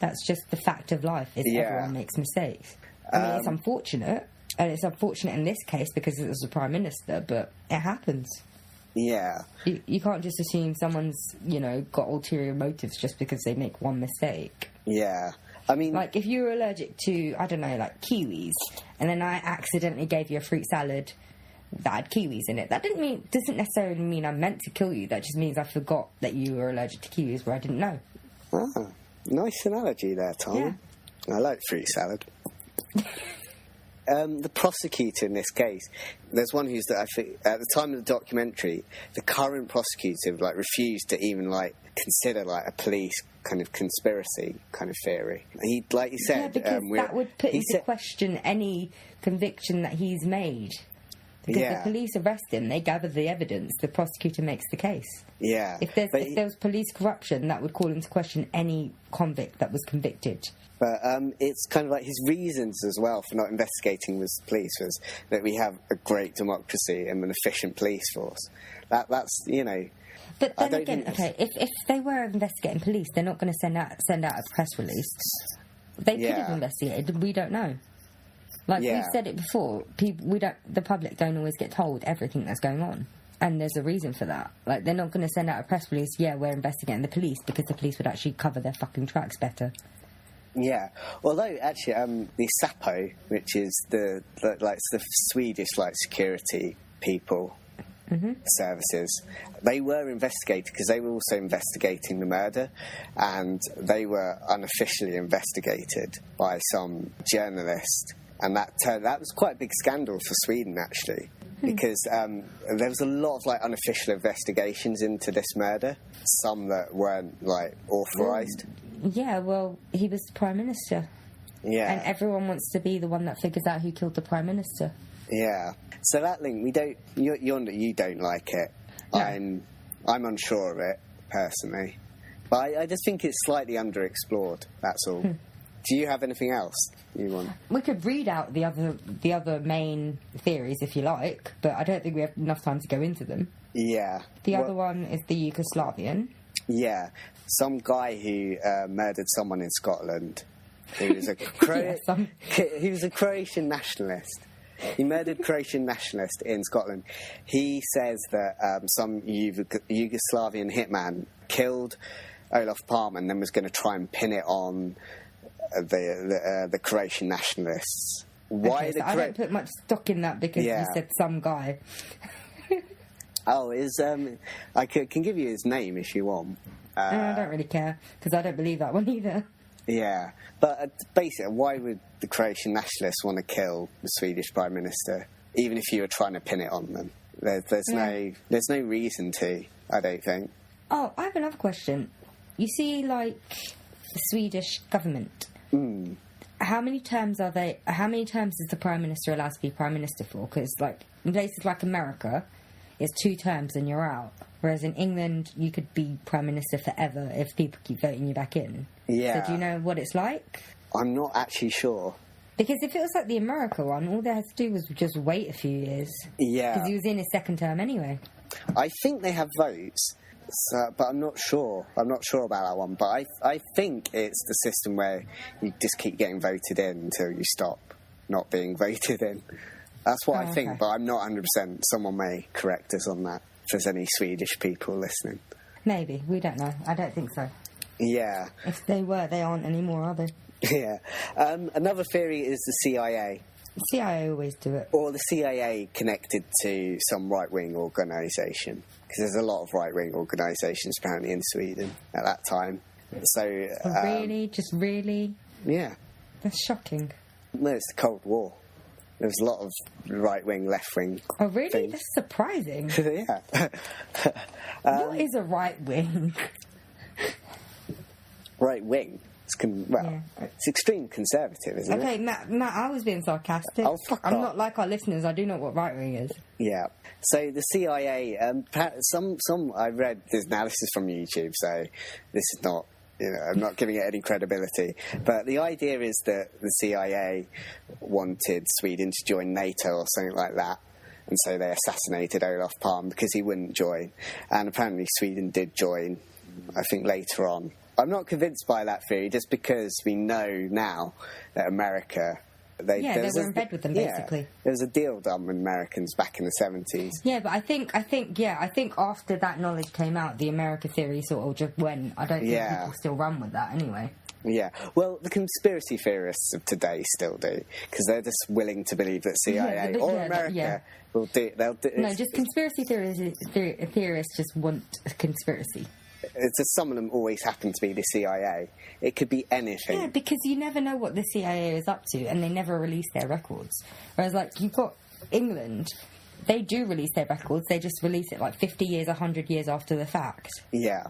That's just the fact of life, is everyone makes mistakes. I mean, it's unfortunate, and it's unfortunate in this case because it was the Prime Minister, but it happens. Yeah. You can't just assume someone's, got ulterior motives just because they make one mistake. Yeah. I mean... Like, if you were allergic to, I don't know, like kiwis, and then I accidentally gave you a fruit salad that had kiwis in it, doesn't necessarily mean I meant to kill you. That just means I forgot that you were allergic to kiwis where I didn't know. Ah, nice analogy there, Tom. Yeah. I like fruit salad. The prosecutor in this case, there's one who's I think at the time of the documentary, the current prosecutor refused to even consider a police kind of conspiracy kind of theory. He, like you said, because that would put into question any conviction that he's made. Because the police arrest him, they gather the evidence, the prosecutor makes the case. Yeah. If there was police corruption, that would call into question any convict that was convicted. But it's kind of like his reasons as well for not investigating with the police was that we have a great democracy and an efficient police force. That's. But then again, if they were investigating police, they're not going to send out a press release. They could have investigated. We don't know. We've said it before, the public don't always get told everything that's going on. And there's a reason for that. They're not going to send out a press release, we're investigating the police, because the police would actually cover their fucking tracks better. Yeah. Although, actually, the Sapo, which is the Swedish, security people, services. They were investigated because they were also investigating the murder, and they were unofficially investigated by some journalist, and that was quite a big scandal for Sweden, actually, because there was a lot of like unofficial investigations into this murder, some that weren't like authorised. Yeah, well, he was the Prime Minister. Yeah. And everyone wants to be the one that figures out who killed the Prime Minister. Yeah. So that link, you don't like it. No. I'm unsure of it, personally. But I just think it's slightly underexplored, that's all. Do you have anything else you want? We could read out the other main theories if you like, but I don't think we have enough time to go into them. Yeah. The other one is the Yugoslavian. Yeah. Some guy who murdered someone in Scotland. He was a he was a Croatian nationalist. He murdered Croatian nationalist in Scotland. He says that some Yugoslavian hitman killed Olof Palme and then was going to try and pin it on the Croatian nationalists. Why? Okay, so I don't put much stock in that because you said some guy. Oh, I can give you his name if you want. I don't really care because I don't believe that one either. Yeah, but basically, why would the Croatian nationalists want to kill the Swedish Prime Minister, even if you were trying to pin it on them? There's no reason to, I don't think. Oh, I have another question. You see, like, the Swedish government. How many terms is the Prime Minister allowed to be Prime Minister for? Because, like, in places like America, it's 2 terms and you're out. Whereas in England, you could be Prime Minister forever if people keep voting you back in. Yeah. So do you know what it's like? I'm not actually sure. Because if it was like the America one, all they had to do was just wait a few years. Yeah. Because he was in his 2nd term anyway. I think they have votes, but I'm not sure. I'm not sure about that one. But I think it's the system where you just keep getting voted in until you stop not being voted in. That's what I think, but I'm not 100%. Someone may correct us on that. If there's any Swedish people listening. Maybe. We don't know. I don't think so. Yeah. If they were, they aren't anymore, are they? Yeah. Another theory is the CIA. The CIA always do it. Or the CIA connected to some right-wing organisation. Because there's a lot of right-wing organisations apparently in Sweden at that time. So really? Just really? Yeah. That's shocking. No, it's the Cold War. There was a lot of right-wing, left-wing Oh, really? things. That's surprising. Yeah. What is a right-wing? Right-wing? It's extreme conservative, isn't it? Okay, Matt, I was being sarcastic. Oh, fuck I'm off. not like our listeners. I do know what right-wing is. Yeah. So the CIA, I read this. Now this is from YouTube, so this is not. I'm not giving it any credibility. But the idea is that the CIA wanted Sweden to join NATO or something like that. And so they assassinated Olof Palme because he wouldn't join. And apparently Sweden did join, I think, later on. I'm not convinced by that theory, just because we know now that America... They were in bed with them, basically. There was a deal done with Americans back in the 70s. Yeah, but I think after that knowledge came out, the America theory sort of just went. I don't think people still run with that anyway. Yeah, well, the conspiracy theorists of today still do, because they're just willing to believe that CIA or America will do... No, just conspiracy theorists just want a conspiracy. It's just some of them always happen to be the CIA. It could be anything. Yeah, because you never know what the CIA is up to, and they never release their records. Whereas, like, you've got England, they do release their records, they just release it like 50 years, 100 years after the fact. Yeah.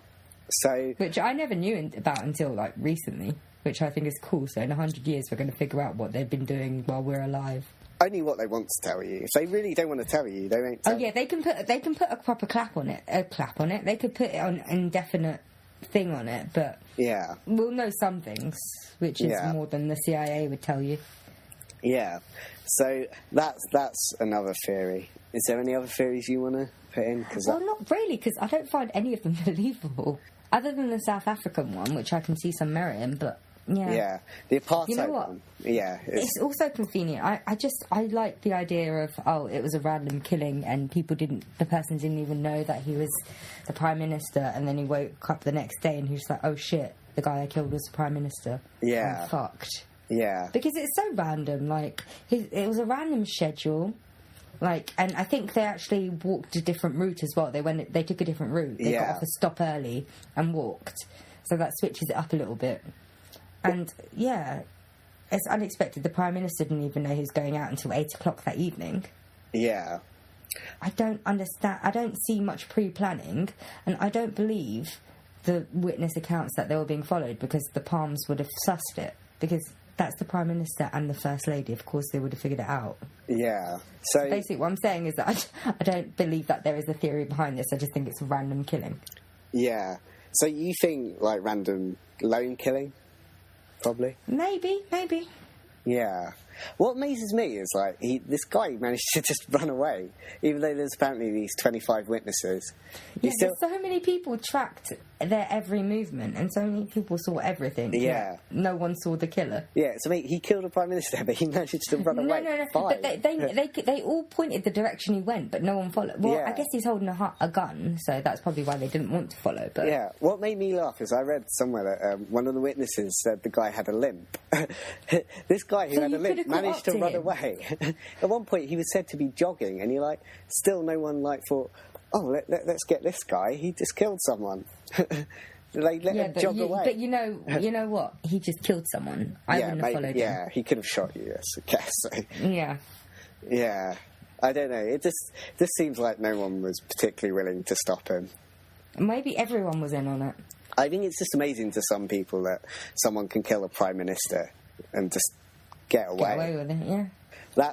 So... Which I never knew about until, like, recently, which I think is cool. So in 100 years, we're going to figure out what they've been doing while we're alive. Only what they want to tell you. If they really don't want to tell you, they won't tell you. Oh, yeah, they can put a proper clap on it. They could put it on an indefinite thing on it, but... Yeah. We'll know some things, which is more than the CIA would tell you. Yeah. So that's another theory. Is there any other theories you want to put in? Not really, because I don't find any of them believable. Other than the South African one, which I can see some merit in, but... Yeah. Yeah, the apartheid you know what? one. Yeah. It's also convenient. I like the idea of, it was a random killing and the person didn't even know that he was the Prime Minister, and then he woke up the next day and he was like, oh shit, the guy I killed was the Prime Minister. Yeah. I'm fucked. Yeah. Because it's so random. Like, it was a random schedule. Like, and I think they actually walked a different route as well. They took a different route. They got off a stop early and walked, so that switches it up a little bit. And yeah, it's unexpected. The Prime Minister didn't even know he was going out until 8 o'clock that evening. Yeah. I don't understand. I don't see much pre-planning, and I don't believe the witness accounts that they were being followed, because the Palmes would have sussed it, because that's the Prime Minister and the First Lady. Of course, they would have figured it out. Yeah. So basically, what I'm saying is that I don't believe that there is a theory behind this. I just think it's a random killing. Yeah. So you think, like, random lone killing? Probably. Maybe. Yeah. What amazes me is, like, this guy managed to just run away, even though there's apparently these 25 witnesses. Yeah, so many people tracked their every movement, and so many people saw everything. Yeah. No one saw the killer. Yeah, so he killed the Prime Minister, but he managed to run away. No. Fine. But they all pointed the direction he went, but no one followed. Well, I guess he's holding a gun, so that's probably why they didn't want to follow. But yeah, what made me laugh is I read somewhere that one of the witnesses said the guy had a limp. This guy who had a limp managed to run away. At one point, he was said to be jogging, and still no one thought, oh, let's get this guy. He just killed someone. They let him jog away. But you know what? He just killed someone. I wouldn't have followed him. Yeah, he could have shot you, I guess. So. Yeah. Yeah. I don't know. It just seems like no one was particularly willing to stop him. Maybe everyone was in on it. I think it's just amazing to some people that someone can kill a Prime Minister and just get away. Get away with it, yeah.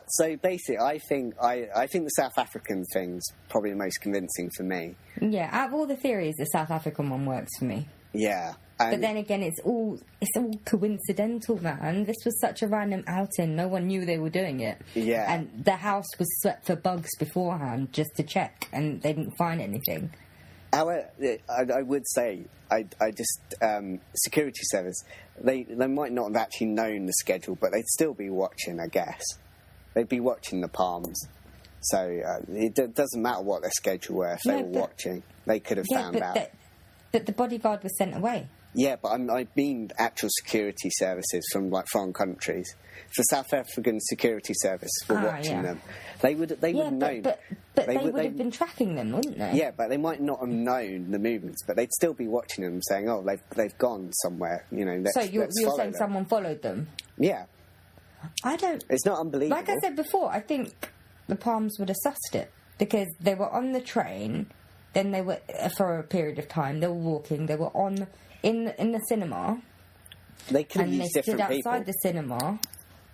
So basically, I think the South African thing's probably the most convincing for me. Yeah, out of all the theories, the South African one works for me. Yeah. But then again, it's all coincidental, man. This was such a random outing. No one knew they were doing it. Yeah. And the house was swept for bugs beforehand just to check, and they didn't find anything. However, I would say, security service, they might not have actually known the schedule, but they'd still be watching, I guess. They'd be watching the Palmes. So it doesn't matter what their schedule were. If they were watching, they could have found out. But the bodyguard was sent away. Yeah, but I mean actual security services from, like, foreign countries. If the South African security service were watching them, they would have known. But they would have been tracking them, wouldn't they? Yeah, but they might not have known the movements, but they'd still be watching them, saying, "Oh, they've gone somewhere." You know. So you're saying someone followed them? Yeah. I don't. It's not unbelievable. Like I said before, I think the Palmes would have sussed it, because they were on the train. Then they were, for a period of time, they were walking. They were in the cinema. They could have used different people. And they stood outside the cinema.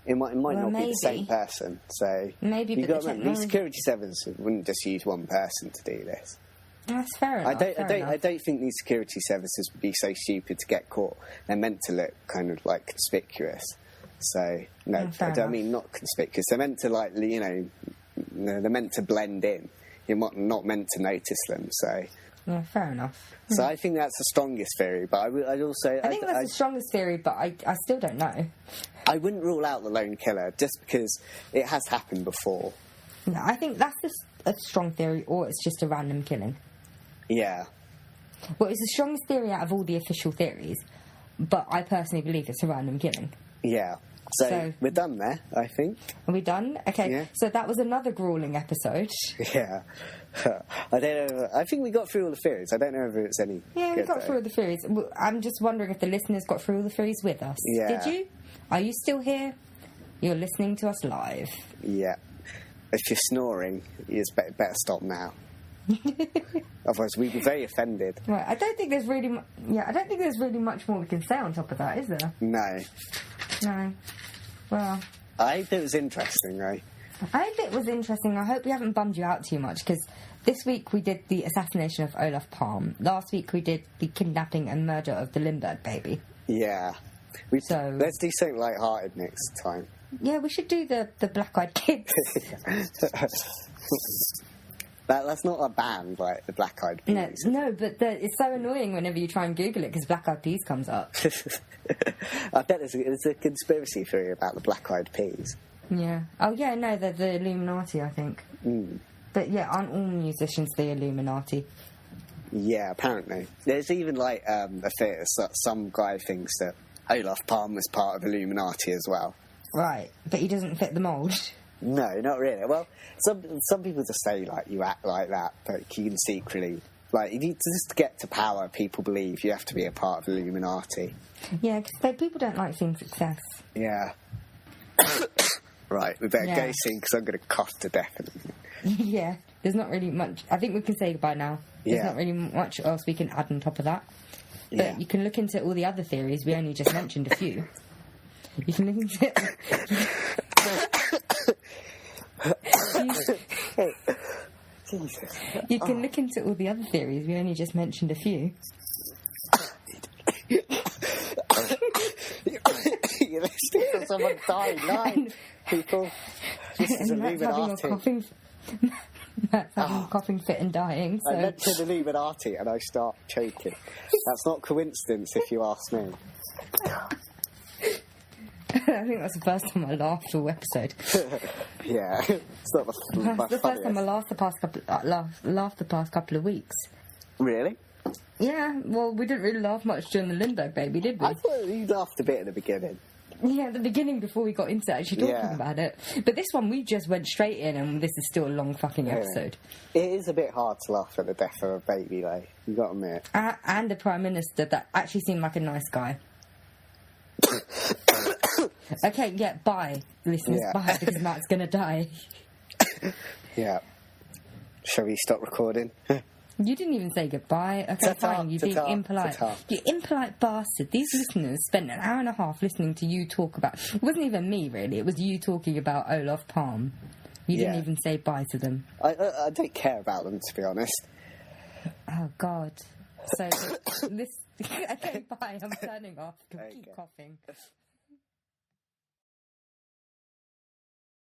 It might not be the same person. So maybe, but these security services wouldn't just use one person to do this. That's fair enough. I don't think these security services would be so stupid to get caught. They're meant to look kind of like conspicuous. So no, I mean not conspicuous. They're meant to they're meant to blend in. You're not meant to notice them. So yeah, fair enough. So I think that's the strongest theory. But I think that's the strongest theory. But I still don't know. I wouldn't rule out the lone killer just because it has happened before. No, I think that's a strong theory, or it's just a random killing. Yeah. Well, it's the strongest theory out of all the official theories, but I personally believe it's a random killing. Yeah. So we're done there, I think. Are we done? Okay. Yeah. So that was another grueling episode. Yeah. I don't know. I think we got through all the theories. I don't know if it's any. Yeah, we got through all the theories. I'm just wondering if the listeners got through all the theories with us. Yeah. Did you? Are you still here? You're listening to us live. Yeah. If you're snoring, you better stop now. Otherwise, we'd be very offended. Right. I don't think there's really much more we can say on top of that, is there? No. Well, I hope it was interesting, right? I hope it was interesting. I hope we haven't bummed you out too much, because this week we did the assassination of Olof Palme. Last week we did the kidnapping and murder of the Lindbergh baby. Yeah. Let's do something light-hearted next time. Yeah, we should do the Black Eyed Kids. That's not a band, like the Black Eyed Peas. No, but it's so annoying whenever you try and Google it, because Black Eyed Peas comes up. I bet there's a conspiracy theory about the Black Eyed Peas. Yeah. Oh, yeah, no, they're the Illuminati, I think. Mm. But, yeah, aren't all musicians the Illuminati? Yeah, apparently. There's even, like, a theory, some guy thinks that Olof Palme was part of Illuminati as well. Right, but he doesn't fit the mould. No, not really. Well, some people just say, like, you act like that, but you can secretly... Like, you need to just get to power, people believe you have to be a part of the Illuminati. Yeah, because people don't like seeing success. Yeah. Right, we better go soon, because I'm going to cough to death. Yeah, there's not really much... I think we can say goodbye now. There's not really much else we can add on top of that. But you can look into all the other theories. We only just mentioned a few. You can look into... Jesus. You can look into all the other theories. We only just mentioned a few. You're listening to someone dying live, people. This is Illuminati. Matt's having a coughing fit and dying. So. I mentioned Illuminati and I start choking. That's not coincidence, if you ask me. I think that's the first time I laughed all episode. Yeah, it's not the first time I laughed the past couple of weeks. Really? Yeah, well, we didn't really laugh much during the Lindbergh baby, did we? I thought you laughed a bit at the beginning. Yeah, at the beginning before we got into actually talking about it. But this one, we just went straight in, and this is still a long fucking episode. It is a bit hard to laugh at the death of a baby, though. You got to admit. And a Prime Minister that actually seemed like a nice guy. Okay, yeah, bye, listeners, bye, because Matt's going to die. Yeah. Shall we stop recording? You didn't even say goodbye. Okay, fine, you're being impolite. You impolite bastard. These listeners spent an hour and a half listening to you talk about... It wasn't even me, really. It was you talking about Olof Palme. You didn't even say bye to them. I don't care about them, to be honest. Oh, God. So, this... Okay, bye, I'm turning off. Keep coughing.